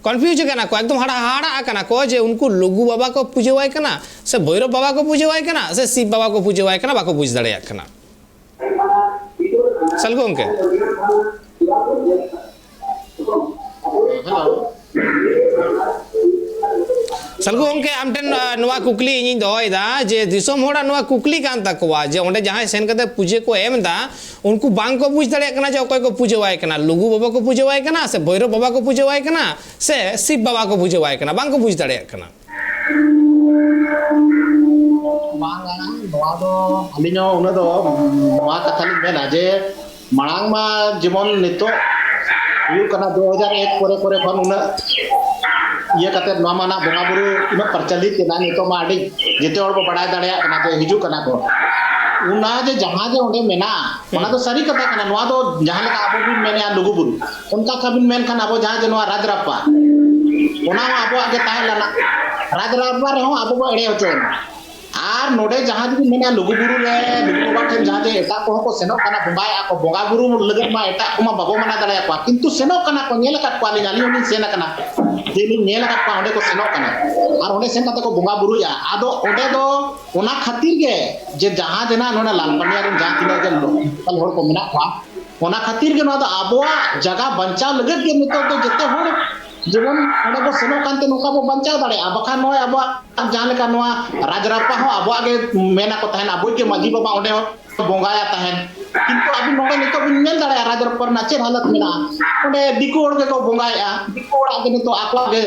कन्फ्यूज कना को एकदम हाड़ा कना को जे उनको लुगु बाबा को पूजेवाय कना से भैरव बाबा को पूजेवाय कना से शिव बाबा को पूजेवाय कना बाको पूज दड़े कना सलगो उनके सलगो उनके आमटेन नवा कुकली इन दोयदा जे दिसोम होड़ा नवा कुकली कान तकवा जे ओंडे जहां सेन कते पूजे को एमदा उनको बांग को पूज दड़े कना जे ओकय को पूजेवाय कना लुगु बाबा को पूजेवाय कना से भैरव बाबा को पूजेवाय कना से शिव बाबा को पूजेवाय कना बांग को पूज दड़े कना बांगा नवा दो अलिनो उना दो नवा कथा लिन मेना जे मांग मा जीवन नितो यु कना 2001 कोरे कोरे खन उना ये कते नवा माना बोंगा बुरु इना प्रचलित केना नितो मा आडी जेते और को पढ़ाई दड़या कना जे हिजु कना को उना जे जहां जे ओंडे मेना ओना तो सरी कथा कना नवा दो जहां लका आबो बिन मेने लुगु बुरु उनका कबिन मेन खान आबो जहां जे नवा राजराप्पा ओना आबो आगे ताहे लना राजराप्पा रे हो आबो एड़े होचोन आर नोडे जहां जुदी मेना लुगु बुरु रे लुगु बाबा ठेन जहां जे एटा को सेनो कना बंगाय को बोगा बुरु लगत मा एटा को मा बाबो मना दड़े को किंतु सेनो कना को नेल का क्वाली नाली उनी सेना कना जेली नेल का पा ओंडे को सेनो कना आर ओंडे सेन कते को बोगा बुरु या आदो ओंडे दो ओना खातिर गे जे जहां देना नोना लालपनिया रे जहां तिना जे लोकल होड़ को मेना को ओना खातिर गे नो दा आबोआ जगह बंचाव लगत गे नितो तो जते होड़ जेमन ओंडे को सेनो कांते नोका बो बंचाव दाड़े बखा नय आबोआ जहां लेका नोआ राजरापा हो आबोआ गे मेना को तहन आबोई के माजी बाबा ओंडे बोंगाया तहन किंतु अभी नोडे नितो बिन नेल दाड़े राजरापा ना चे हालत मेना ओंडे दिको ओड़ के को बोंगाया दिको ओड़ा गे नितो आको गे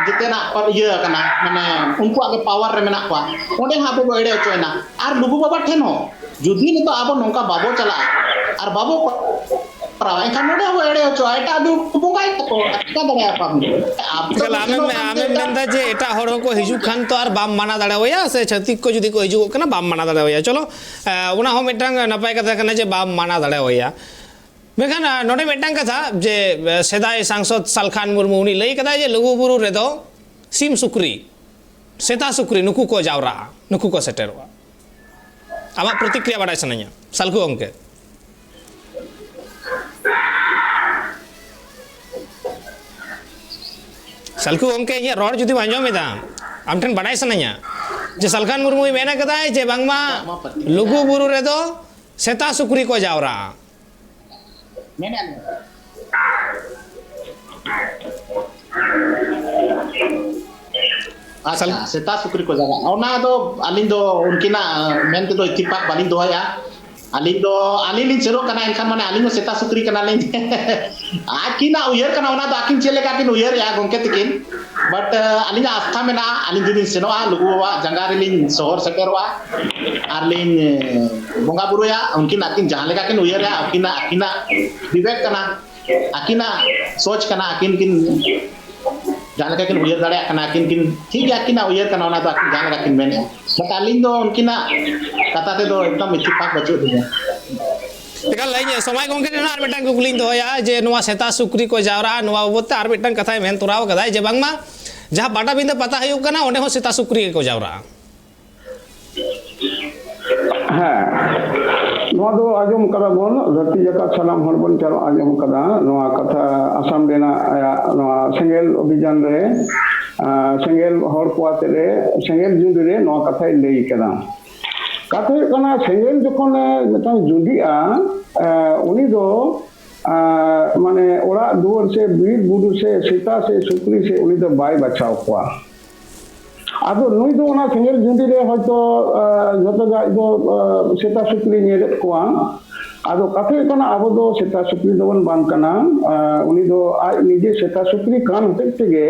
जितेना पर ये कना माने उनको आगे पावर रे मेना को ओंडे हा बो एड़े चोयना आर लुगु बाबा ठेन हो जुदी नितो आबो नोका बाबो चला आर बाबो प्राय खान नोडे हो एड़े चो एटा दु बोंगाय को का दड़े आपा चल आमे मेनदा जे एटा हड़ को हिजु खान तो आर बाम माना दाड़े होया से छतिक को जुदी को हिजु कना बाम माना दाड़े होया चलो उना हो मिटांग नपाय कथा कना जे बाम माना दाड़े होया मेखान नोडे मिटांग कथा जे सेदाय सांसद सालखान मुर्मू उनी लई कदा जे लुगु बुरु रे दो सिम सुक्री सेता सुक्री नुकु को जावरा नुकु को सेटेरवा आमा प्रतिक्रिया बाडाय सनया सालखु अंके सालखु अंके ये रोड जुदी आंजोम एदा आम ठन बाडाय सनया जे सालखान मुर्मू मेना कदा जे बांगमा लुगु बुरु रे दो सेता सुक्री को जावरा मेना अच्छा सेता सुक्री को जागा ओना दो अलिन दो उनकिना मेनते दो इतिपाक बालिन दोया अलिन सेरो कना एनखान माने अलिन सेता सुक्री कना लिन आकिना उयर कना ओना दो आकिन चेले काकिन उयर या गोंके तकिन बट अलिन आस्था मेना अलिन दिन सेनोआ लुगु बाबा जंगा रे लिन शहर सकेरवा आर लिन बोंगा बुरुया उनकिन आकिन जहां लेका किन उयर या आकिना विवेक कना आकिना सोच कना आकिन किन जहां लेका किन उयर दाड़े कना आकिन किन ठीक है आकिना उयर कना ओना दो आकिन जहां लेका किन मेने बट अलिन दो उनकिना कथा ते दो एकदम इतिपाक बचो दिया तेका लई समय गोंके ने आर मिटांग कुलिन दोया जे नोआ सेता सुक्री को जावरा नोआ बोते आर मिटांग कथा मेन तुराव कदाय जे बांगमा जहां बाटा बिंदा पता हयु कना ओंडे हो सेता सुक्री को जावरा हाँ नोआ दो आजम कदा बोन धरती जका सलाम हरबन चलो आजम कदा नोआ कथा आसाम देना नोआ सेंगेल अभियान रे सेंगेल हर कोआते रे सेंगेल जुंडी रे नोआ कथा लई कदा कथा कना सेंगेल जखन मिटांग जुंडीआ उनी दो माने ओड़ा दुआर से बीर बुडू से सीता से सुक्री से उनी दो बाय बचाव कोआ आदो नुई दो ओना सेंगेल जुंडी रे हयतो जतो गा दो सेता सुक्री नेले कोआ आदो कथा कना आबो दो सेता सुक्री दोबन बांग कना उनी दो आज निजे सेता सुक्री कान होते तेगे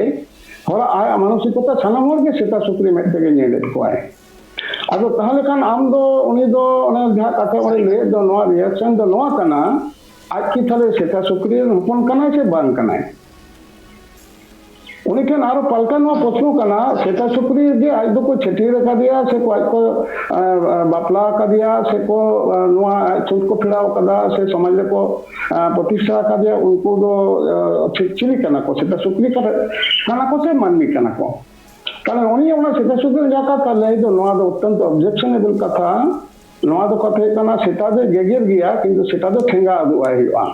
होरा आय मानसिकता सानाम होर के सेता सुक्री मेट तेगे नेले कोआय आदो ताहले कान आम दो उनी दो ओना जहा कथा ओने ले दो नोआ रिएक्शन दो नोआ कना आज की थाले सेता सुक्री हपन कना से बांग कना उनी ठन आरो पाल्टा नोआ प्रश्न कना सेता सुक्री जे आज दो को छेटिर का दिया से को आज को बापला का दिया से को नोआ छुट को फिराव कदा से समाज को प्रतिष्ठा का दिया उनको दो चिली कना को सेता सुक्री कना को से मानवी कना को कारण उनी ओना सेता सुक्री जाका ताले दो नोआ दो अत्यंत ऑब्जेक्शनेबल कथा नोआ दो कथा कना सेता दे गेगेर गया किंतु सेता दो ठेंगा आदु आय हुआ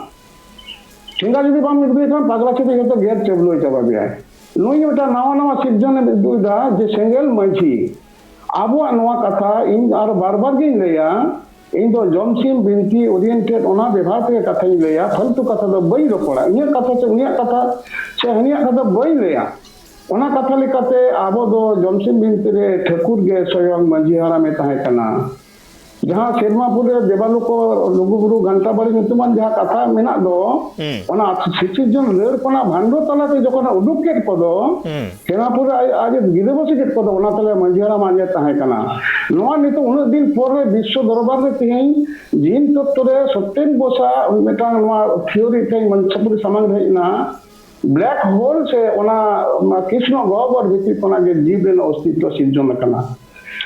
ठेंगा जदी बाम निबे kan पागला के तो गेर टेबलो चाबा बिया नुई ओटा नवा नवा सिजन दुदा जे सेंगेल मंझी आबो नवा कथा इन आर बार-बार गिन लेया इन दो जमसिम बिनती ओरिएंटेड ओना व्यवहार के कथा इन लेया फालतू कथा दो बई रोपड़ा इन कथा से उनिया कथा से हनिया कथा बई लेया ओना कथा लेकाते आबो दो जमसिम बिनती रे ठाकुर गे स्वयं मंझी हारा में ताहे कना जहां शेरमापुर रे देवालु को लुगु बुरु घंटा बाड़ी नितुमान जहां कथा मेना दो ओना 26 जन लेर कोना भांडो तलाते जखन उडुक के पदो शेरमापुर आज गिरेबसी के पदो ओना तले मंझियारा माने ताहे कना नोआ नितो उन दिन पर विश्व दरबार रे तिहिं जीन तत्व रे सत्यन बोसा मेटांग नोआ थ्योरी थे मनसपुर समांग हेना ब्लैक होल से ओना कृष्ण गहबर भीतर कोना जे जीव रे अस्तित्व सिर्जन कना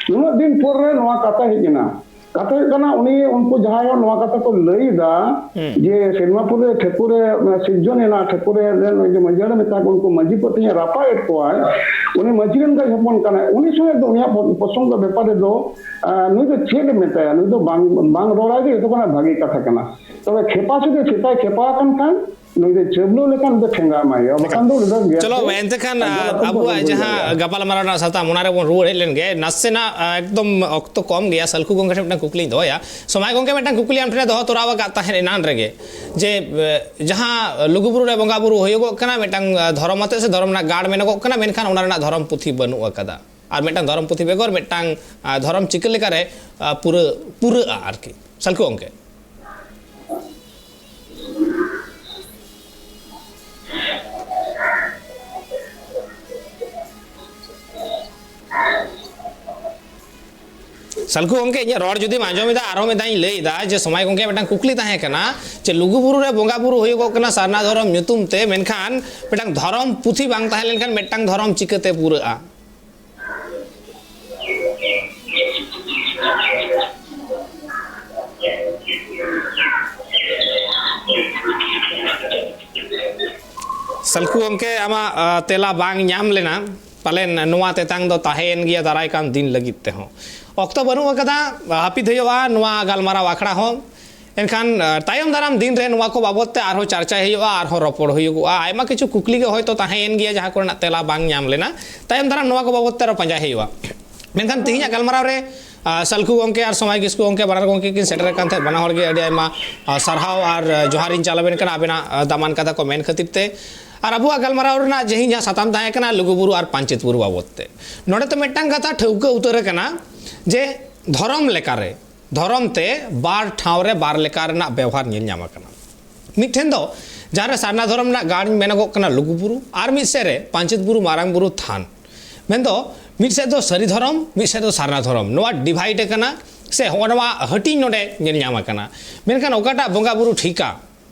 नुना दिन पर रे नोआ कथा हेना कथा कना उनी उनको जहां नवा कथा को लईदा जे सेनमापुर ठेकुरे सिजोनेना ठेकुरे जे मजड़ में ताक उनको मजी पति रापा एट को आए उनी मजीरन का हपन कना उनी सो दो उनिया पसंद बेपारे दो नुई तो चेड मेता नुई तो बांग रोड़ा गे तो कना भागी कथा कना तबे खेपा से सेता खेपा कन नुई तो चबलो लेकन तो ठेंगा माय बकान दो चलो एंते खान अब जहां गपाल मारना साता मुनारे बन रुड़ हेलेन गे नसेना एकदम अक्तो कम गया सलखु गोंगे मिटन कुकली दोया समय गोंगे मिटन कुकली आम ठने दोह तोरावा का तहन एनान रेगे जे जहां लुगुबुरु रे बंगा बुरु होयगो कना मिटन धर्मते से धर्मना गाड मेनगो कना मेनखान उना रेना धर्म पुथी बनु अकदा और मिटन धर्म पुथी बेगर मिटन धर्म चिकल लेकारे पूरा आरकी सलखु गोंगे सलखु गोंगे इन रोड जुदी आंजोमेदा आरो में दाई लईदा जे समय गोंगे मिटन कुकली ताहे कना जे लुगुबुरु रे बोंगा बुरु होयगो कना सारना धर्म ᱧᱩᱛᱩᱢ ते मेनखान मिटन धर्म पुथी बांग ताहे लेनखान मिटन धर्म चिकते पूराआ सलखु गोंगे आमा तेला बांग ᱧᱟᱢ लेना पालेन नुआ तेतांग दो ताहेन गिया दाराय कान दिन लगित ते हो अक्तो बनू अकदा हापिद होयोआ नुआ गालमाराव आखड़ा हो एनखान तायम दाराम दिन रे नुआ को बाबत ते आरो चर्चा होयोआ आरो रपड़ होयोआ आयमा किछु कुकली के होय तो ताहेन गिया जहां कोना तेला बांग ᱧᱟᱢ लेना तायम दाराम नुआ को बाबत ते रो पंजा होयोआ मेनखान तिहिया गालमाराव रे सलखु गोंके और समय किसकु गोंके बानार गोंके किन सेटर कान थे बना हर गे अडी आयमा सरहाव और जोहारिन चालाबेन कना आबेना दामान कथा को मेन खतिब ते और अबुआ गलमाराव रना जही जहां साताम ताहे कना लुगुबुरु और पांचेत बुरु बाबत ते नोडे तो मिटांग कथा ठौका उतर कना जे धर्म लेकारे धर्म ते बार ठाव रे बार लेकार ना व्यवहार नेल ᱧᱟᱢ कना मिठेन दो जहां सारना धर्म ना गाड़ मेनगो कना लुगुबुरु और मिसे रे पांचेत बुरु मारांग बुरु थान मेन दो मिसे दो सरी धर्म मिसे दो सारना धर्म नोआ डिवाइड कना से होनवा हटी नोडे नेल ᱧᱟᱢ कना मेनखान ओकाटा बोंगा बुरु ठीका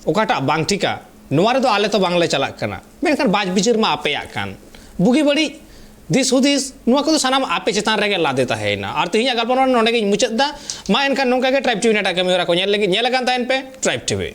ओकाटा बांग ठीका नोआ रे दो आले तो बांगले चलाक कना मेनखान बाज बिचार मा आपेया कान बुगी बड़ी दिस हुदिस नुआ को सानाम आपे चेतान रेगे ला देता है ना और तिहिया गल्पन नोडे गे मुचाद दा मा एनखान नोंका के ट्राइब टीवी नेटा कमी होरा को नेल लगी नेल कान ताइन पे ट्राइब टीवी।